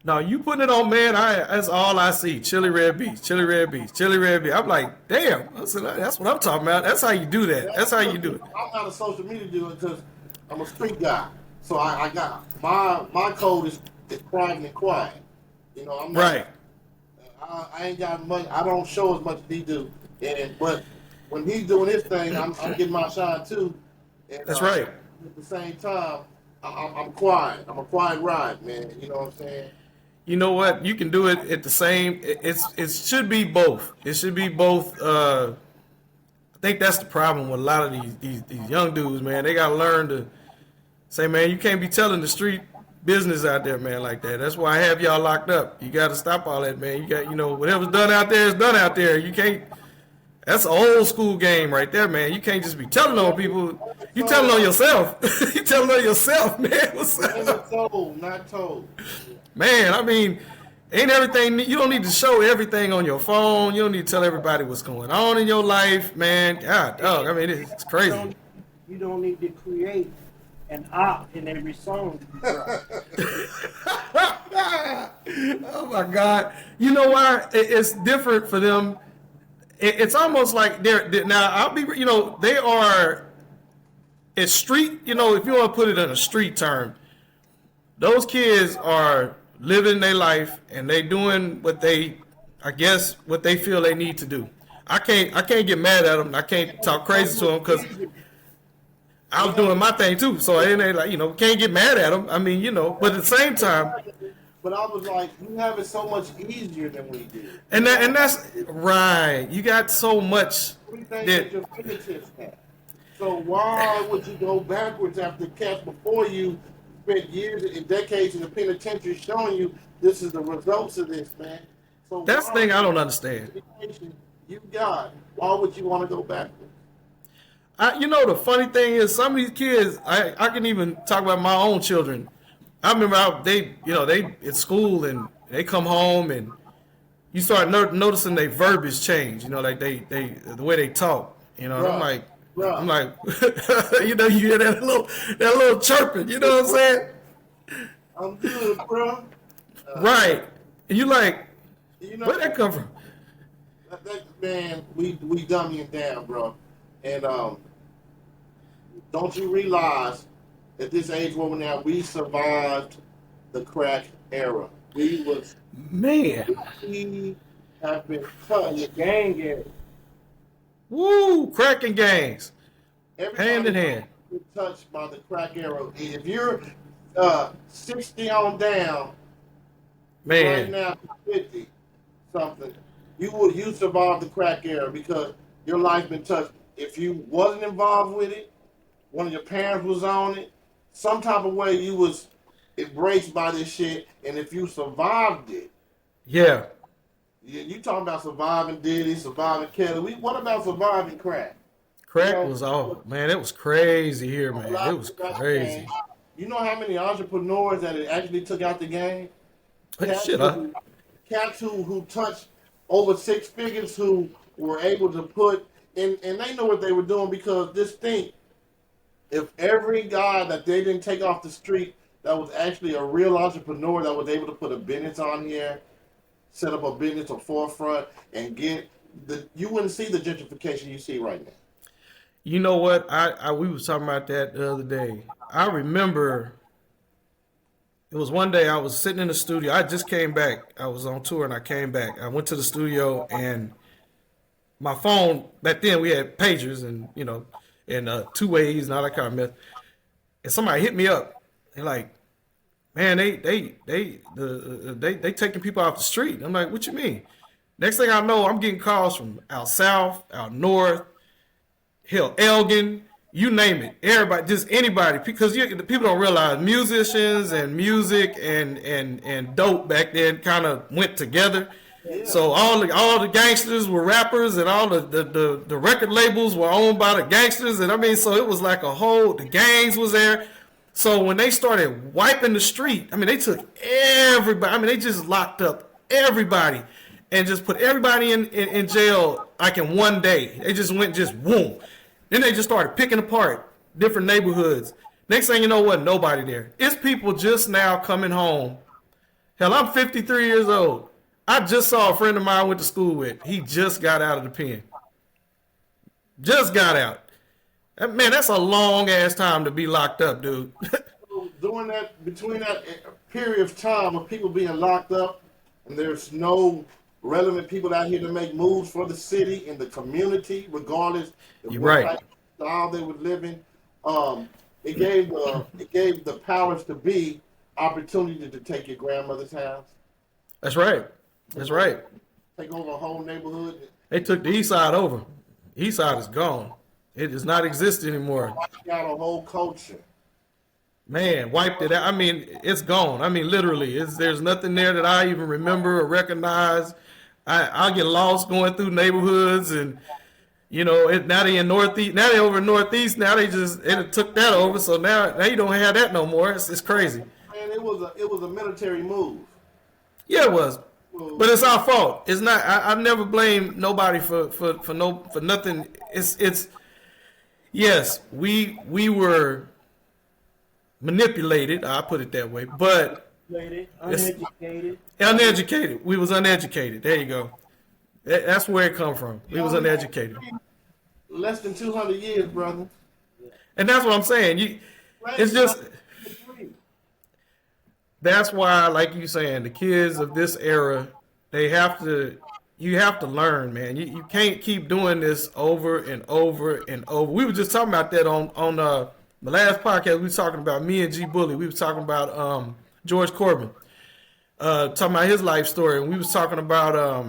No, you putting it on, man. That's all I see. Chili Red Beats, Chili Red Beats, Chili Red Beats. I'm like, damn. I said, that's what I'm talking about. That's how you do that. That's how you do it. I'm not a social media dude because I'm a street guy. So I got my code is private and quiet. You know, I'm not, Right. I ain't got much. I don't show as much as he do. But when he's doing his thing, I'm getting my shine too. And, That's right. At the same time, I'm quiet. I'm a quiet ride, man. You know what I'm saying? You know what? You can do it at the same. It should be both. It should be both. I think that's the problem with a lot of these young dudes, man. They gotta learn to say, man, you can't be telling the street business out there, man, like that. That's why I have y'all locked up. You gotta stop all that, man. You got, whatever's done out there is done out there. You can't. That's an old school game right there, man. You can't just be telling on people. You telling on yourself. You telling on yourself, man. What's up? Not told. Man, I mean, ain't everything, you don't need to show everything on your phone. You don't need to tell everybody what's going on in your life, man. God, dog, I mean, it's crazy. You don't need to create an op in every song. Oh my God. You know why? It's different for them. It's almost like now I'll be, they are, it's street, if you want to put it in a street term, those kids are living their life and they doing what they feel they need to do. I can't get mad at them. I can't talk crazy to them because I was doing my thing too. So it ain't like, can't get mad at them. I mean, but at the same time. But I was like, you have it so much easier than we do. And that's right. You got so much. That your fingertips have. So why would you go backwards after cats before you spent years and decades in the penitentiary showing you this is the results of this, man? So that's the thing I don't understand. You got. Why would you want to go backwards? The funny thing is, some of these kids, I can even talk about my own children. I remember they at school and they come home and you start noticing their verbiage change. Like the way they talk. And right. I'm like, you hear that little chirping. You know what I'm saying? I'm good, bro. Right. And you like, where'd that come from? Man, we dummying down, bro. And don't you realize at this age where we're now, we survived the crack era. We have been touched. The gang era. Woo, cracking gangs. Everybody hand in hand. Been touched by the crack era. If you're 60 on down, man, right now 50 something, you survived the crack era because your life's been touched. If you wasn't involved with it, one of your parents was on it, some type of way you was embraced by this shit, and if you survived it, yeah. You talking about surviving Diddy, surviving Kelly. What about surviving crack? Crack was all, man, it was crazy here, man. It was crazy. You know how many entrepreneurs that it actually took out the game? Cats who touched over six figures who were able to put, and they know what they were doing because this thing, if every guy that they didn't take off the street that was actually a real entrepreneur that was able to put a business on here, set up a business, a forefront, and you wouldn't see the gentrification you see right now. You know what? We was talking about that the other day. I remember it was one day I was sitting in the studio. I just came back. I was on tour and I came back. I went to the studio and my phone, back then we had pagers and, and two ways and all that kind of mess. And somebody hit me up. They're like, man, they taking people off the street. I'm like, what you mean? Next thing I know, I'm getting calls from out south, out north, hell, Elgin, you name it. Everybody, just anybody, because people don't realize musicians and music and dope back then kind of went together. Yeah. So all the gangsters were rappers and all the record labels were owned by the gangsters. And I mean, so it was like the gangs was there. So when they started wiping the street, I mean, they took everybody. I mean, they just locked up everybody and just put everybody in jail like in one day. They just went just boom. Then they just started picking apart different neighborhoods. Next thing you know, wasn't nobody there. It's people just now coming home. Hell, I'm 53 years old. I just saw a friend of mine I went to school with. He just got out of the pen. Just got out. Man, that's a long ass time to be locked up, dude. During that, between that period of time of people being locked up, and there's no relevant people out here to make moves for the city and the community, regardless of You're what right. type of style they were living. It gave the powers to be opportunity to take your grandmother's house. That's right. That's right. Take over a whole neighborhood. They took the east side over. East side is gone. It does not exist anymore. Got a whole culture. Man, wiped it out. I mean, it's gone. I mean, literally, there's nothing there that I even remember or recognize. I get lost going through neighborhoods, and you know, now they in Northeast. Now they over in Northeast. Now they took that over. So now you don't have that no more. It's crazy. Man, it was a military move. Yeah, it was. But it's our fault. It's not. I never blame nobody for nothing. It's yes, we were manipulated. I put it that way. But uneducated. We was uneducated. There you go. That's where it come from. We was uneducated. Less than 200 years, brother. And that's what I'm saying. It's just. That's why, like you saying, the kids of this era, you have to learn, man. You can't keep doing this over and over and over. We were just talking about that on the last podcast. We were talking about me and G Bully. We were talking about George Corbin, talking about his life story, and we was talking about.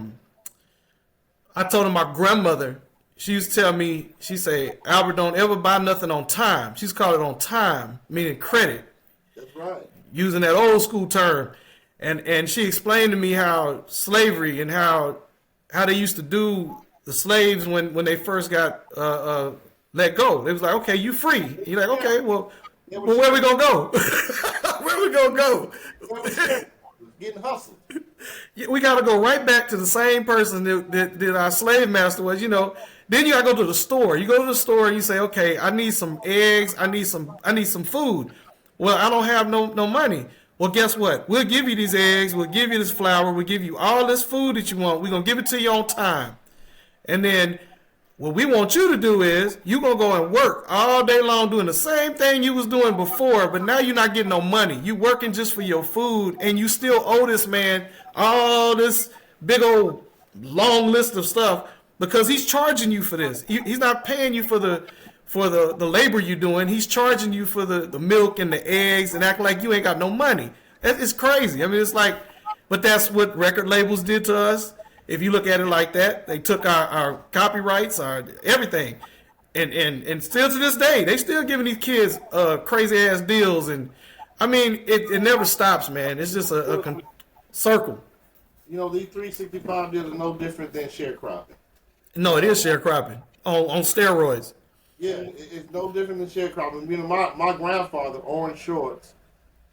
I told him my grandmother. She used to tell me, she say, Albert, don't ever buy nothing on time. She's called it on time, meaning credit. That's right. Using that old school term, and she explained to me how slavery and how they used to do the slaves when they first got let go. They was like, okay, you free. You're like, okay, well where we gonna go? Where we gonna go? Getting hustled. We gotta go right back to the same person that our slave master was. You know. Then you gotta go to the store. You go to the store and you say, okay, I need some eggs. I need some food. Well, I don't have no money. Well, guess what? We'll give you these eggs. We'll give you this flour. We'll give you all this food that you want. We're going to give it to you on time. And then what we want you to do is you're going to go and work all day long doing the same thing you was doing before, but now you're not getting no money. You working just for your food, and you still owe this man all this big old long list of stuff because he's charging you for this. He's not paying you for the labor you're doing. He's charging you for the milk and the eggs and acting like you ain't got no money. It's crazy. I mean, it's like, but that's what record labels did to us. If you look at it like that, they took our copyrights, our everything. And still to this day, they still giving these kids crazy ass deals. And I mean, it never stops, man. It's just a circle. You know, these 365 deals are no different than sharecropping. No, it is sharecropping on steroids. Yeah, it's no different than sharecropping. You know, my grandfather, Orange Shorts,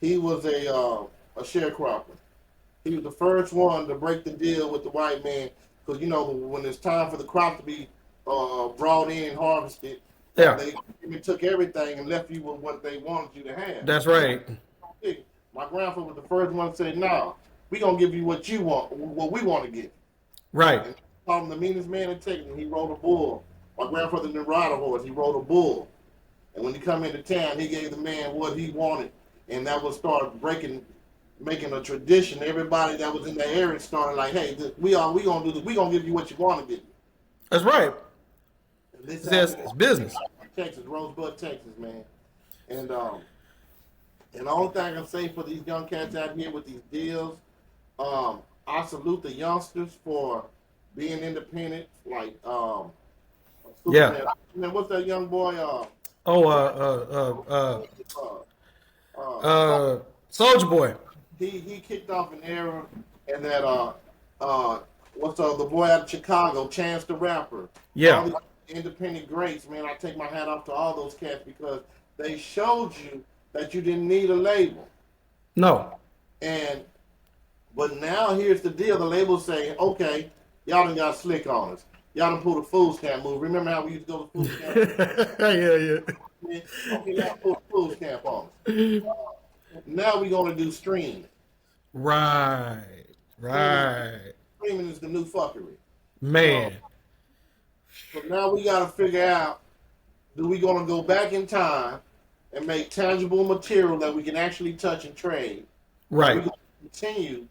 he was a sharecropper. He was the first one to break the deal with the white man because, you know, when it's time for the crop to be brought in and harvested, yeah, they took everything and left you with what they wanted you to have. That's right. My grandfather was the first one to say, "No, we gonna give you what you want, what we want to give." Right. And called him the meanest man in Texas. He rode a bull. My grandfather didn't ride a horse. He rode a bull. And when he come into town, he gave the man what he wanted. And that would start making a tradition. Everybody that was in the area started like, hey, we gonna do this. We gonna give you what you want to give you. That's right. It's business. Texas, Rosebud, Texas, man. And the only thing I can say for these young cats out here with these deals, I salute the youngsters for being independent. Like, yeah. Man, what's that young boy? Soldier Boy. He kicked off an era, and that the boy out of Chicago, Chance the Rapper. Yeah. All these independent greats, man. I take my hat off to all those cats because they showed you that you didn't need a label. No. But now here's the deal. The label's saying, okay, y'all done got slick on us. Y'all done pulled a food stamp move. Remember how we used to go to food stamp? Yeah. Okay, y'all pulled a food stamp on us. Now we're going to do streaming. Right. Streaming is the new fuckery. Man. So now we got to figure out, do we going to go back in time and make tangible material that we can actually touch and trade? Right. We're going to continue,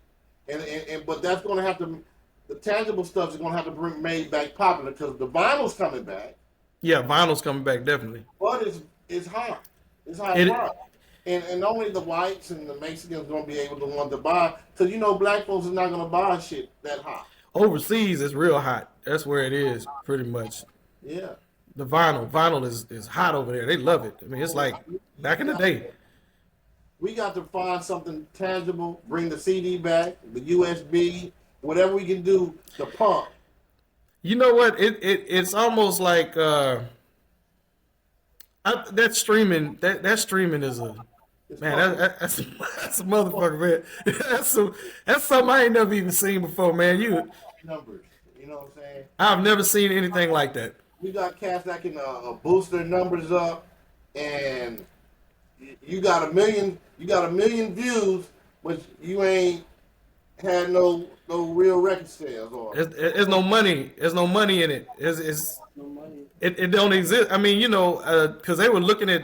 but that's going to have to, the tangible stuff is going to have to bring made back popular because the vinyl's coming back. Yeah, vinyl's coming back, definitely. But it's hard. It's hard. And only the whites and the Mexicans going to be able to want to buy, because you know black folks is not going to buy shit that hot. Overseas, it's real hot. That's where it is, pretty much. Yeah. The vinyl is hot over there. They love it. I mean, it's like back in the day. We got to find something tangible, bring the CD back, the USB, whatever we can do to pump. You know what? It's almost like that streaming. That streaming is a man. That's a motherfucker, man. That's something I ain't never even seen before, man. Numbers, you know what I'm saying? I've never seen anything like that. We got cats that can boost their numbers up, and you got a million views, but you ain't had no real record sales. There's no money. There's no money in it. It's No money. it don't exist. I mean, because they were looking at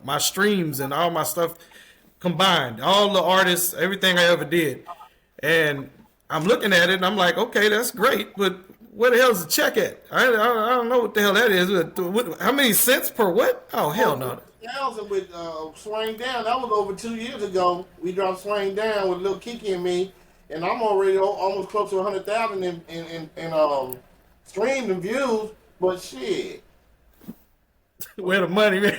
my streams and all my stuff combined, all the artists, everything I ever did, and I'm looking at it and I'm like, okay, that's great, but where the hell is the check at? I don't know what the hell that is. How many cents per what? Oh, hell no. 1,000 with Swing Down. That was over 2 years ago. We dropped Swing Down with Lil Kiki and me, and I'm already almost close to 100,000 in streams and views. But shit, Where the money, man?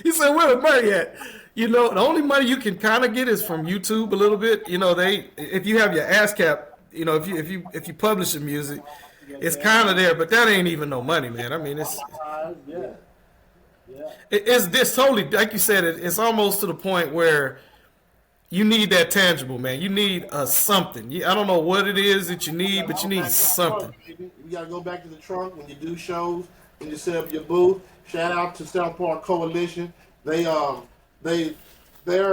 He said, where the money at? The only money you can kind of get is from YouTube a little bit. If you have your ASCAP, if you publish your music, it's kind of there, but that ain't even no money, man. I mean, it's this totally, like you said, it's almost to the point where you need that tangible, man. You need something. I don't know what it is that you need, but you need something. You gotta go back to the trunk when you do shows, when you set up your booth. Shout out to South Park Coalition. They're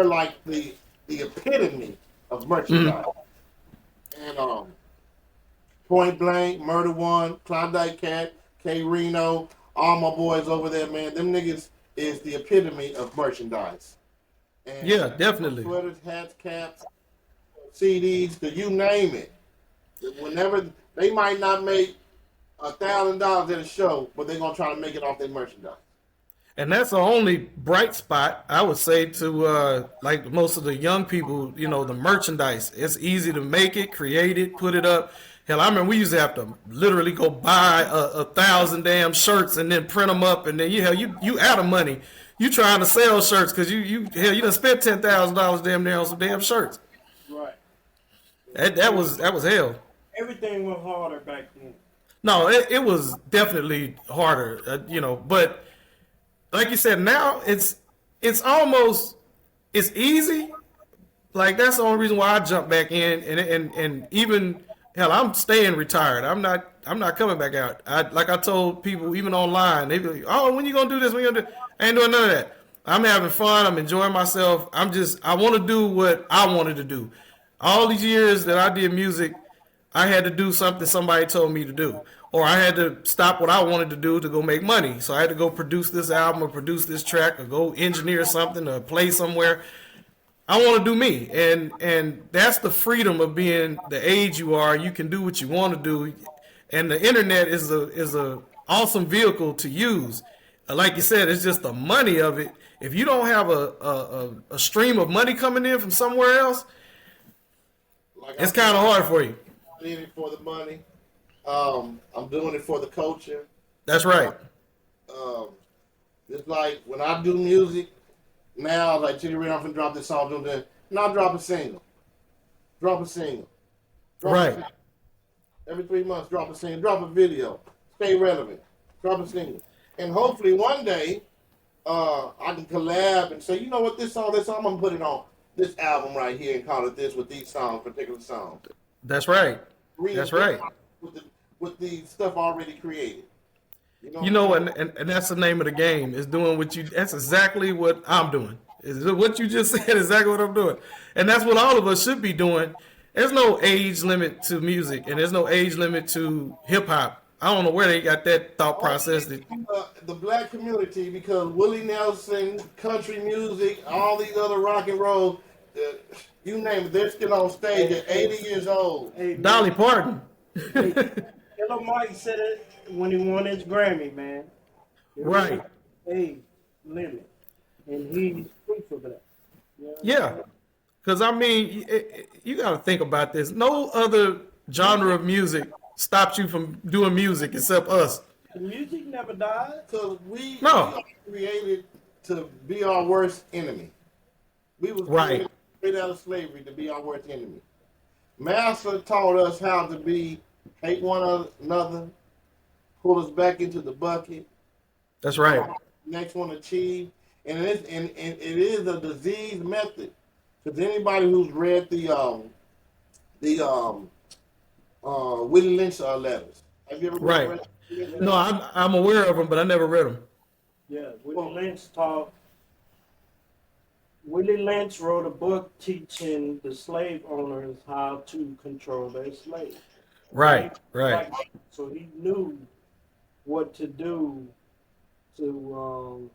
like the epitome of merchandise. And Point Blank, Murder One, Klondike Cat, K Reno, all my boys over there, man. Them niggas is the epitome of merchandise. And yeah, definitely. Sweaters, hats, caps, CDs, you name it. Whenever they might not make $1,000 at a show, but they're gonna try to make it off their merchandise. And that's the only bright spot, I would say, to like most of the young people, the merchandise. It's easy to make it, create it, put it up. Hell, I remember we used to have to literally go buy 1,000 damn shirts and then print them up, and then you out of money. You trying to sell shirts because you done spent $10,000 damn near on some damn shirts. Right. That was hell. Everything was harder back then. No, it was definitely harder, but like you said, now it's almost, it's easy. Like, that's the only reason why I jumped back in, and even, hell, I'm staying retired. I'm not coming back out. Like I told people, even online, they be like, oh, when you gonna do this? When you gonna do? I ain't doing none of that. I'm having fun. I'm enjoying myself. I want to do what I wanted to do. All these years that I did music, I had to do something somebody told me to do. Or I had to stop what I wanted to do to go make money. So I had to go produce this album or produce this track or go engineer something or play somewhere. I want to do me. And that's the freedom of being the age you are. You can do what you want to do. And the internet is a awesome vehicle to use. Like you said, it's just the money of it. If you don't have a stream of money coming in from somewhere else, it's kind of hard for you. I'm in it for the money. I'm doing it for the culture. That's right. It's like when I do music now, like CHILLYREDBEATS, I'm gonna drop this song. Now drop a single. Drop a single. Right. Every 3 months, drop a single. Drop a video. Stay relevant. Drop a single. And hopefully one day, I can collab and say, you know what, this song, I'm gonna put it on this album right here and call it this with these songs, particular songs. That's right. That's right. With the stuff already created. And that's the name of the game, is doing what you, that's exactly what I'm doing. Is what you just said, exactly what I'm doing. And that's what all of us should be doing. There's no age limit to music, and there's no age limit to hip hop. I don't know where they got that thought process. The black community, because Willie Nelson, country music, all these other rock and roll, you name it, they're still on stage at 80 years old. Hey, Dolly Parton. Killer Mike said it when he won his Grammy, man. Right. Age limit. And he's proof of that. Yeah. Because, I mean, you got to think about this. No other genre of music stops you from doing music except us. The music never died. Because we No. are created to be our worst enemy. We was Right. created straight out of slavery to be our worst enemy. Master taught us how to hate one another, pull us back into the bucket. That's right. Next one achieve. And it is a disease method. Because anybody who's read the Willie Lynch letters. Have you ever read them? No, I'm aware of them, but I never read them. Yeah, Willie Lynch wrote a book teaching the slave owners how to control their slaves. Right. So he knew what to do to,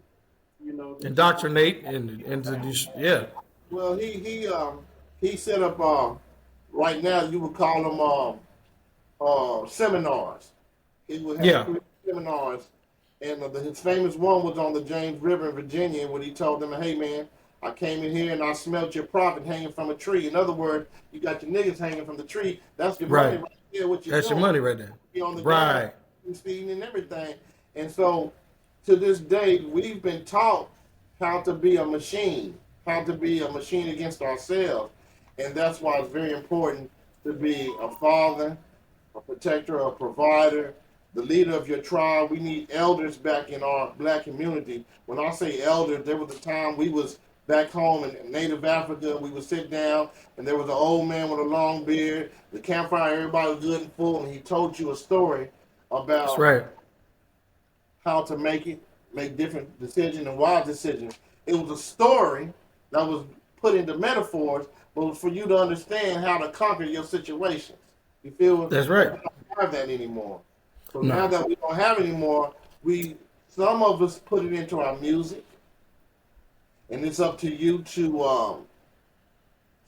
Indoctrinate and to do, yeah. Well, he set up right now you would call them seminars. He would have seminars, and his famous one was on the James River in Virginia, when he told them, "Hey man, I came in here and I smelled your profit hanging from a tree." In other words, you got your niggas hanging from the tree. That's your money right there. What you're That's doing. your money right there. Be on the Right. feeding and everything. And so, to this day, we've been taught how to be a machine against ourselves. And that's why it's very important to be a father, a protector, a provider, the leader of your tribe. We need elders back in our black community. When I say elders, there was a time we was back home in native Africa, we would sit down and there was an old man with a long beard, the campfire, everybody was good and full, and he told you a story about how to make different decisions and wise decisions. It was a story that was put into metaphors, but it was for you to understand how to conquer your situations. You feel? That's right. We don't have that anymore. So now that we don't have it anymore, some of us put it into our music, and it's up to you to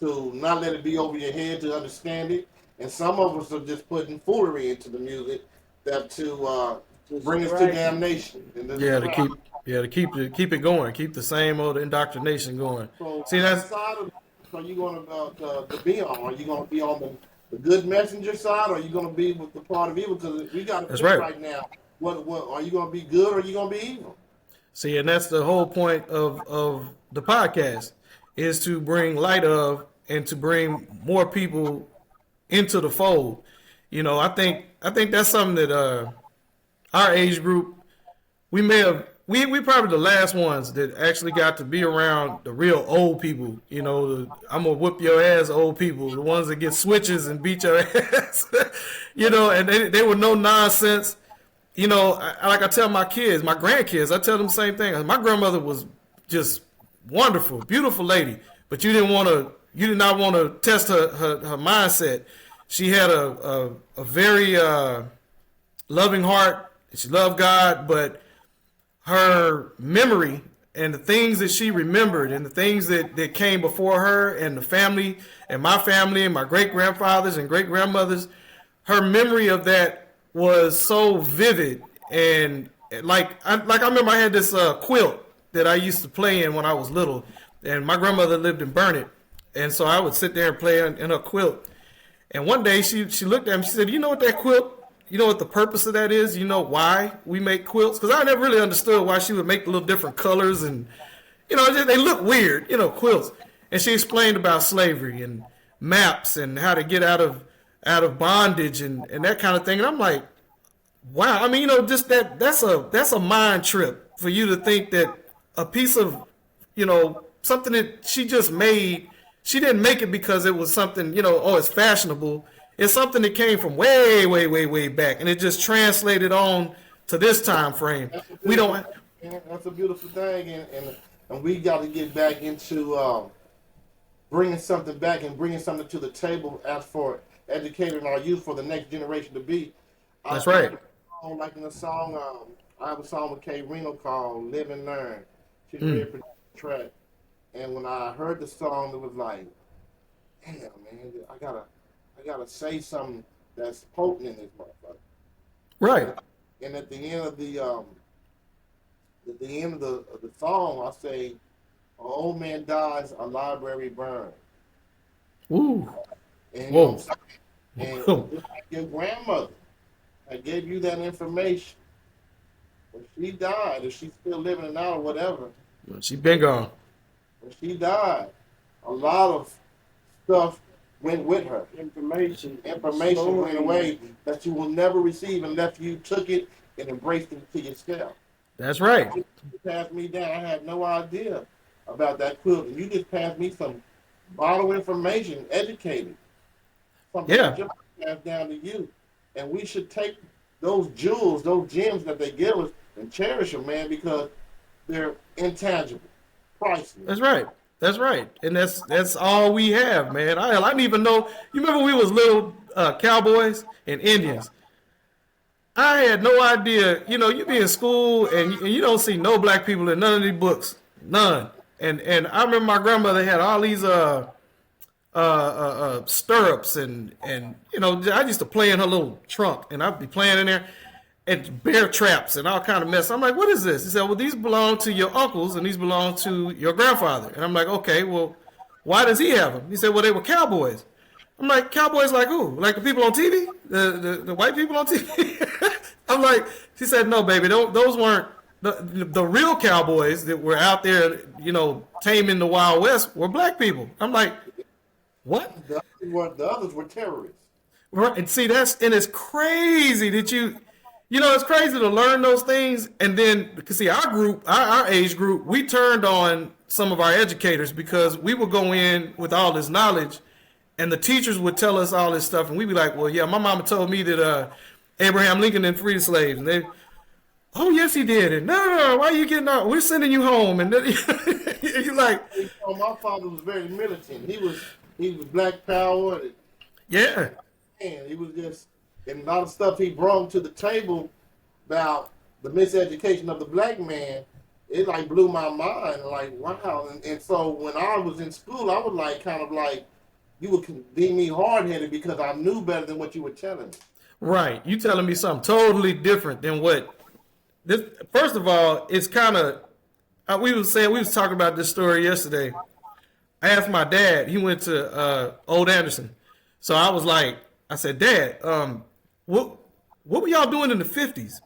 not let it be over your head, to understand it. And some of us are just putting foolery into the music to bring us to damnation. To keep it going, keep the same old indoctrination going. So see, that's. Are you going to be on? Are you going to be on the good messenger side, or are you going to be with the part of evil? Because we got to pick right now. What are you going to be good, or are you going to be evil? See, and that's the whole point of the podcast, is to bring light of and to bring more people into the fold. You know, I think that's something that our age group, we probably the last ones that actually got to be around the real old people. You know, I'm gonna whip your ass old people, the ones that get switches and beat your ass. You know, and they were no nonsense. You know, like I tell my kids, my grandkids, I tell them the same thing. My grandmother was just wonderful, beautiful lady, but you did not want to test her mindset. She had a very loving heart. She loved God, but her memory and the things that she remembered and the things that came before her and the family and my great grandfathers and great grandmothers, her memory of that was so vivid. And like I remember I had this quilt that I used to play in when I was little, and my grandmother lived in Burnett, and so I would sit there and play in her quilt. And one day she looked at me, she said, "You know what that quilt, you know what the purpose of that is? You know why we make quilts?" Because I never really understood why she would make the little different colors, and you know, they look weird, you know, quilts. And she explained about slavery and maps and how to get out of bondage and that kind of thing. And I'm like, wow. I mean, you know, just that's a mind trip for you to think that a piece of, something that she just made. She didn't make it because it was something, oh, it's fashionable. It's something that came from way, way, way, way back, and it just translated on to this time frame. We don't. That's a beautiful thing, and we got to get back into bringing something back and bringing something to the table as for educating our youth for the next generation to be. That's right. Like in the song, I have a song with Kay Reno called "Live and Learn." She's really produced the track, and when I heard the song, it was like, damn, man, I gotta say something that's potent in this motherfucker. Right. And at the end of the song, I say, "An old man dies, a library burns." Ooh. And, you whoa. know what I'm saying? And just like your grandmother, I gave you that information. When she died, if she's still living now or whatever, She been gone. when she died, a lot of stuff went with her. Information Went away that you will never receive unless you took it and embraced it to yourself. That's right. You passed me down. I had no idea about that quilt. And you just passed me some vital information, educated. Something that just passed down to you. And we should take those jewels, those gems that they give us and cherish them, man, because they're intangible, priceless. That's right. That's right. And that's all we have, man. I didn't even know. You remember we was little cowboys and Indians. I had no idea. You be in school and you don't see no black people in none of these books. None. And I remember my grandmother had all these stirrups and I used to play in her little trunk and I'd be playing in there and bear traps and all kind of mess. I'm like, what is this? He said, well, these belong to your uncles and these belong to your grandfather. And I'm like, okay, well, why does he have them? He said, well, they were cowboys. I'm like, cowboys like who? Like the people on TV? The white people on TV? I'm like, she said, no, baby, those weren't the real cowboys that were out there, taming the Wild West were black people. I'm like, what? The others were terrorists. Right. And see, it's crazy that it's crazy to learn those things. And then, because see, our age group, we turned on some of our educators because we would go in with all this knowledge and the teachers would tell us all this stuff. And we'd be like, well, yeah, my mama told me that Abraham Lincoln didn't free the slaves. And they, oh, yes, he did. And no, why are you getting out? We're sending you home. And then, you're like, my father was very militant. He was black power. Yeah. And he was just, and a lot of stuff he brought to the table about the miseducation of the black man, it like blew my mind. Like, wow. And so when I was in school, I was like, kind of like, you would deem me hard-headed because I knew better than what you were telling me. Right. You telling me something totally different than what this. First of all, it's kind of, we was talking about this story yesterday. I asked my dad, he went to Old Anderson. So I said, Dad, what were y'all doing in the 50s?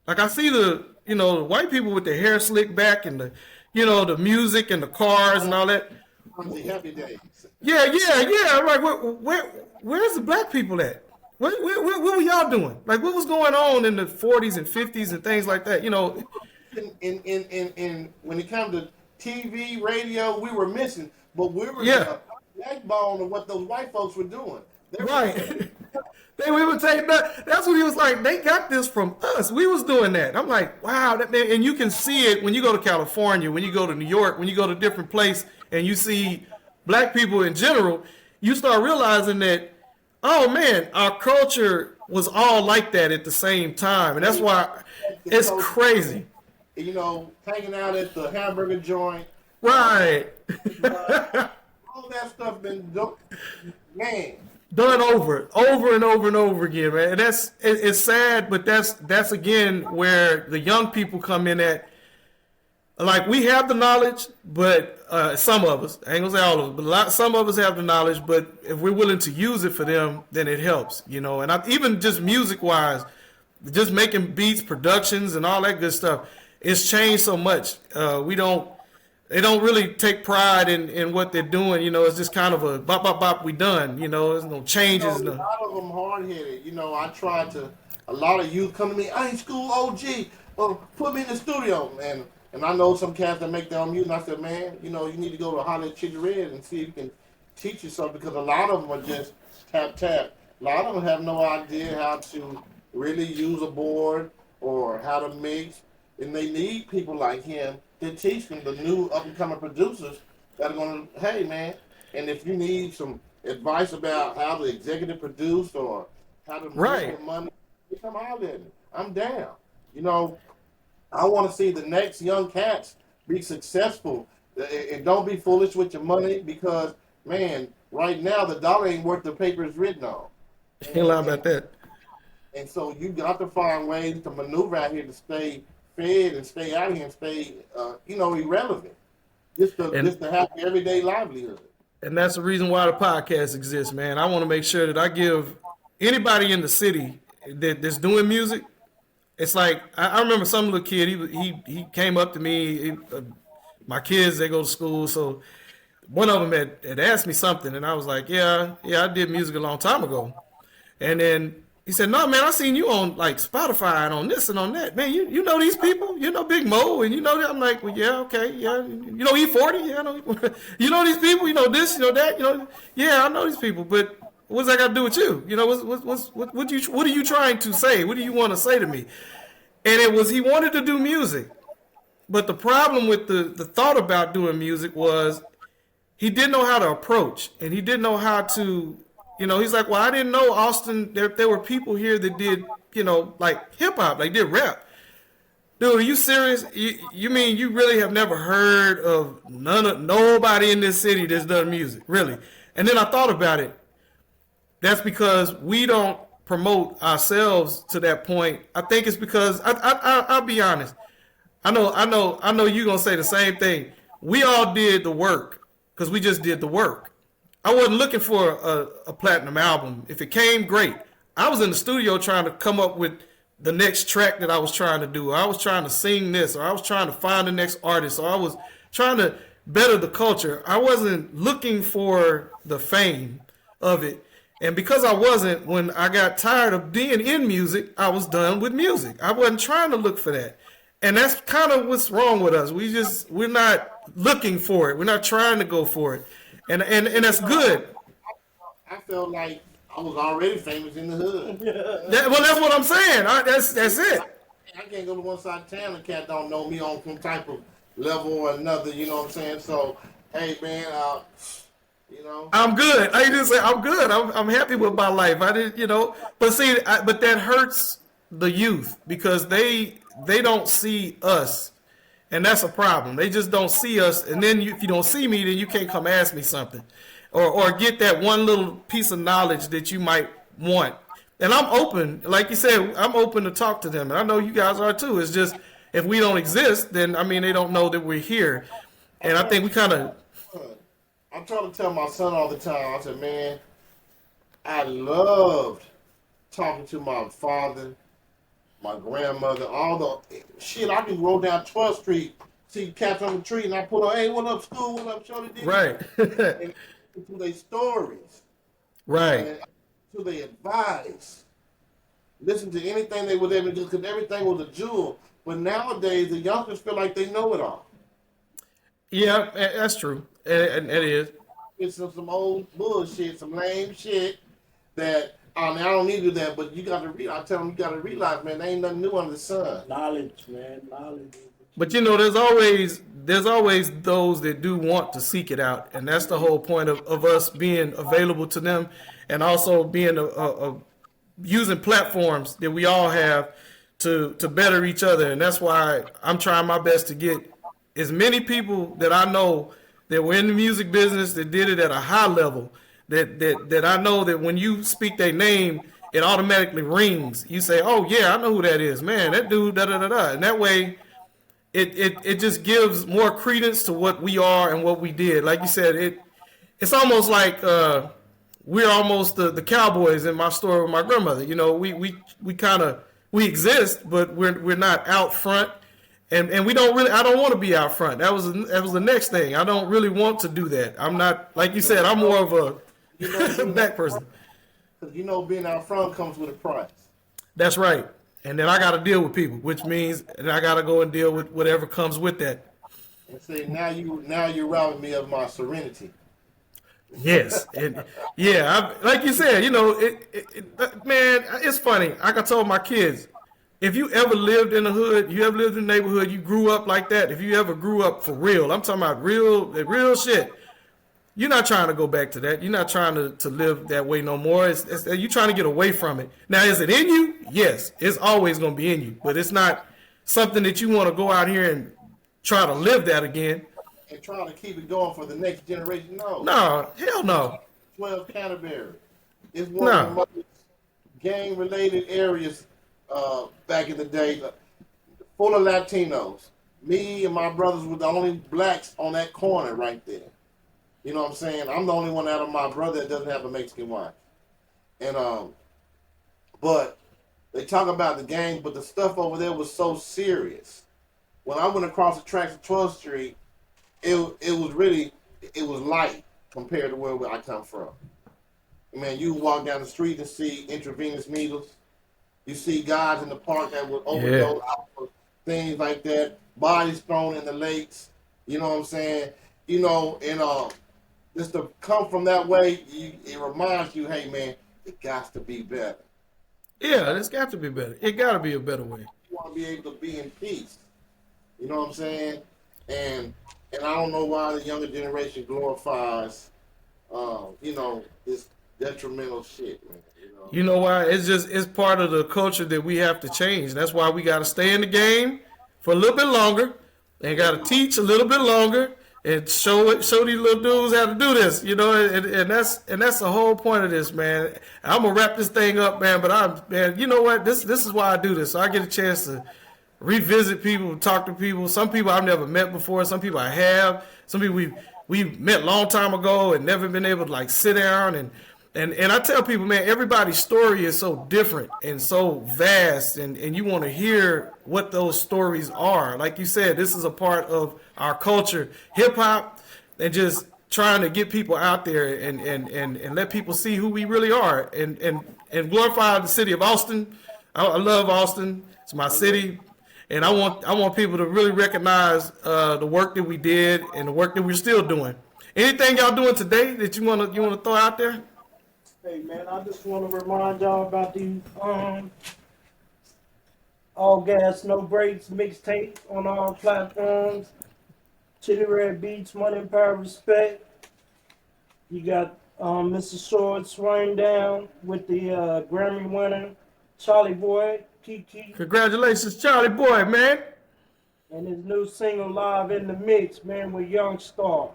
Like I see the white people with their hair slicked back and the, the music and the cars and all that. The happy days. Yeah. I'm like, where's the black people at? What were y'all doing? Like, what was going on in the 40s and 50s and things like that? In when it comes to TV, radio, we were missing, but we were blackballed of what those white folks were doing. Right. We would take that. That's what he was like. They got this from us. We was doing that. I'm like, wow, that man. And you can see it when you go to California, when you go to New York, when you go to different places, and you see black people in general. You start realizing that, oh man, our culture was all like that at the same time, and that's why it's crazy. Hanging out at the hamburger joint. Right. All that stuff been done, man. Done over and over again, man. And it's sad, but that's again where the young people come in at. Like, we have the knowledge, but some of us, I ain't gonna say all of us, but some of us have the knowledge, but if we're willing to use it for them, then it helps, And even just music-wise, just making beats, productions, and all that good stuff, it's changed so much. They don't really take pride in what they're doing. It's just kind of a bop, bop, bop, we done. There's no changes. A lot of them hard-headed. A lot of youth come to me, I ain't school OG. Well, put me in the studio, man. And I know some cats that make their own music. And I said, man, you need to go to holler at Chili Red and see if you can teach yourself, because a lot of them are just tap tap. A lot of them have no idea how to really use a board or how to mix, and they need people like him to teach them, the new up and coming producers that are going to, hey man, and if you need some advice about how to executive produce or how to make your money, come out at me. I'm down. I want to see the next young cats be successful, and don't be foolish with your money, because man, right now the dollar ain't worth the paper it's written on. Can't lie about that. And so you got to find ways to maneuver out here to stay fed and stay out here and stay, irrelevant. Just to have the everyday livelihood. And that's the reason why the podcast exists, man. I want to make sure that I give anybody in the city that's doing music. It's like, I remember some little kid, he came up to me, my kids, they go to school, so one of them had asked me something, and I was like, yeah, I did music a long time ago. And then he said, no, man, I seen you on like Spotify and on this and on that. Man, you know these people? You know Big Mo, and you know that? I'm like, well, yeah, okay, yeah. You know E40? Yeah, I know. You know these people? You know this, you know that? Yeah, I know these people, but what's that got to do with you? What are you trying to say? What do you want to say to me? And it was, he wanted to do music. But the problem with the thought about doing music was he didn't know how to approach, and he didn't know how to, he's like, well, I didn't know Austin, there were people here that did, like hip hop, like did rap. Dude, are you serious? You mean you really have never heard of nobody in this city that's done music, really? And then I thought about it. That's because we don't promote ourselves to that point. I think it's because I'll be honest. I know you're gonna say the same thing. We all did the work because we just did the work. I wasn't looking for a platinum album. If it came, great. I was in the studio trying to come up with the next track that I was trying to do. I was trying to sing this, or I was trying to find the next artist, or I was trying to better the culture. I wasn't looking for the fame of it. And because I wasn't, when I got tired of being in music, I was done with music. I wasn't trying to look for that. And that's kind of what's wrong with us. We're not looking for it. We're not trying to go for it. And that's good. I felt like I was already famous in the hood. Well, that's what I'm saying. That's it. I can't go to one side of town and cat don't know me on some type of level or another, you know what I'm saying? So, hey, man, I'm good. I just say I'm good. I'm happy with my life. I didn't, but see, but that hurts the youth because they don't see us, and that's a problem. They just don't see us, and then if you don't see me, then you can't come ask me something, or get that one little piece of knowledge that you might want. And I'm open, like you said, I'm open to talk to them, and I know you guys are too. It's just if we don't exist, then they don't know that we're here, and I think we kind of. I'm trying to tell my son all the time. I said, man, I loved talking to my father, my grandmother, all the shit. I can roll down 12th Street, see cats on the tree, and I pull up, hey, what up, school? What up, shorty? Right. And to their stories. Right. And to their advice. Listen to anything they would ever do, because everything was a jewel. But nowadays, the youngsters feel like they know it all. Yeah, that's true. It is. It's some old bullshit, some lame shit that I don't need to do that, but you got to I tell them you got to realize, man, there ain't nothing new under the sun. Knowledge, man, knowledge. But there's always those that do want to seek it out, and that's the whole point of us being available to them, and also being using platforms that we all have to better each other, and that's why I'm trying my best to get as many people that I know that were in the music business that did it at a high level, that I know that when you speak their name, it automatically rings. You say, oh yeah, I know who that is, man, that dude, da-da-da-da. And that way, it just gives more credence to what we are and what we did. Like you said, it's almost like we're almost the cowboys in my story with my grandmother. We exist, but we're not out front. And we don't really. I don't want to be out front. That was the next thing. I don't really want to do that. I'm not, like you said. I'm more of a back person. Because being out front comes with a price. That's right. and then I got to deal with people, which means that I got to go and deal with whatever comes with that. And say now you're robbing me of my serenity. Yes, and yeah, like you said, you know, man, it's funny. Like I told my kids, if you ever lived in the hood, you ever lived in the neighborhood, you grew up like that. If you ever grew up for real, I'm talking about real shit. You're not trying to go back to that. You're not trying to live that way no more. You're trying to get away from it. Now, is it in you? Yes, it's always going to be in you, but it's not something that you want to go out here and try to live that again. And trying to keep it going for the next generation. No, hell no. 12 Canterbury. It's one of the most gang-related areas back in the day, full of Latinos. Me and my brothers were the only blacks on that corner right there. You know what I'm saying? I'm the only one out of my brother that doesn't have a Mexican wife. And but they talk about the gang, but the stuff over there was so serious. When I went across the tracks of 12th Street, it was light compared to where I come from. Man, you walk down the street and see intravenous needles. You see guys in the park that would overdose things like that. Bodies thrown in the lakes. You know what I'm saying? You know, and just to come from that way, it reminds you, hey man, it got to be better. Yeah, it's got to be better. It got to be a better way. You want to be able to be in peace. You know what I'm saying? And I don't know why the younger generation glorifies, you know, this detrimental shit, man. You know why? It's part of the culture that we have to change. That's why we got to stay in the game for a little bit longer and got to teach a little bit longer and show these little dudes how to do this, you know, and that's the whole point of this, man. I'm gonna wrap this thing up, man. But you know what? This is why I do this. So I get a chance to revisit people, talk to people. Some people I've never met before. Some people I have. Some people we met a long time ago and never been able to like sit down and I tell people, man, everybody's story is so different and so vast, and you want to hear what those stories are. Like you said, this is a part of our culture, hip hop, and just trying to get people out there and let people see who we really are and glorify the city of Austin. I love Austin. It's my city. And I want people to really recognize the work that we did and the work that we're still doing. Anything y'all doing today that you want to throw out there? Hey man, I just want to remind y'all about the All Gas No Brakes mixtape on all platforms. Chilly Red Beats, Money and Power Respect. You got Mr. Sword Swing Down with the Grammy winner Charlie Boy. Kiki. Congratulations, Charlie Boy, man. And his new single Live in the Mix, man, with Young Star.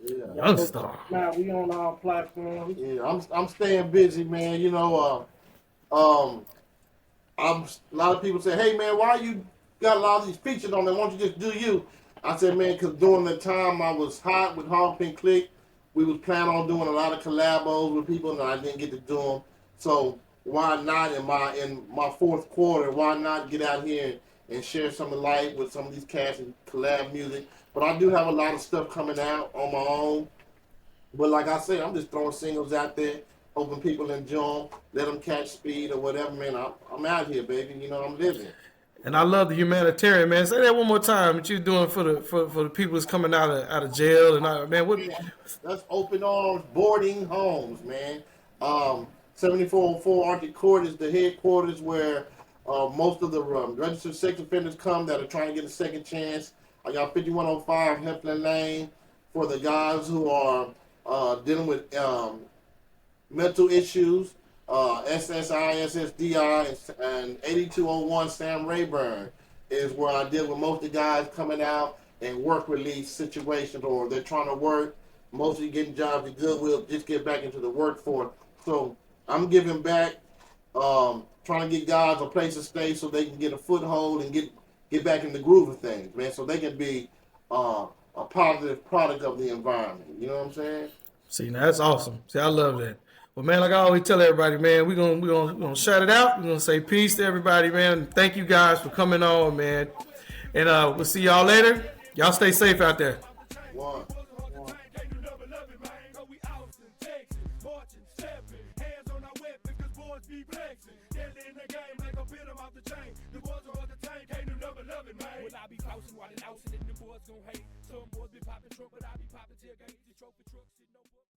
Yeah. Young Star. Now we on our platforms. Yeah, I'm staying busy, man. You know, a lot of people say, hey man, why you got a lot of these features on there? Why don't you just do you? I said, man, because during the time I was hot with Hog Pink Click, we was planning on doing a lot of collabos with people, and I didn't get to do them. So why not in my fourth quarter? Why not get out here and share some of the light with some of these cats and collab music? But I do have a lot of stuff coming out on my own. But like I said, I'm just throwing singles out there, hoping people enjoy them, let them catch speed or whatever. Man, I'm out here, baby. You know, I'm living. And I love the humanitarian, man. Say that one more time. What you doing for the people that's coming out of jail and man? What? That's open arms boarding homes, man. 7404 Arctic Court is the headquarters where most of the registered sex offenders come that are trying to get a second chance. I got 5105 Heflin Lane for the guys who are dealing with mental issues. SSI, SSDI, and 8201 Sam Rayburn is where I deal with most of the guys coming out in work release situations, or they're trying to work, mostly getting jobs at Goodwill, just get back into the workforce. So I'm giving back, trying to get guys a place to stay so they can get a foothold and get back in the groove of things, man, so they can be a positive product of the environment. You know what I'm saying? See, now that's awesome. See, I love that. Well, man, like I always tell everybody, man, we're gonna shout it out. We're gonna say peace to everybody, man. Thank you guys for coming on, man. And we'll see y'all later. Y'all stay safe out there. One. Hands on our weapon, 'cause boys be flexing. Deadly in the game like a pin 'em off the chain. The boys are on the tank, ain't no number loving, man. Well, I be flousing while they lousing and the boys gon' hate. Some boys be popping trunk, but I be popping tailgates. The trophy trucks sitting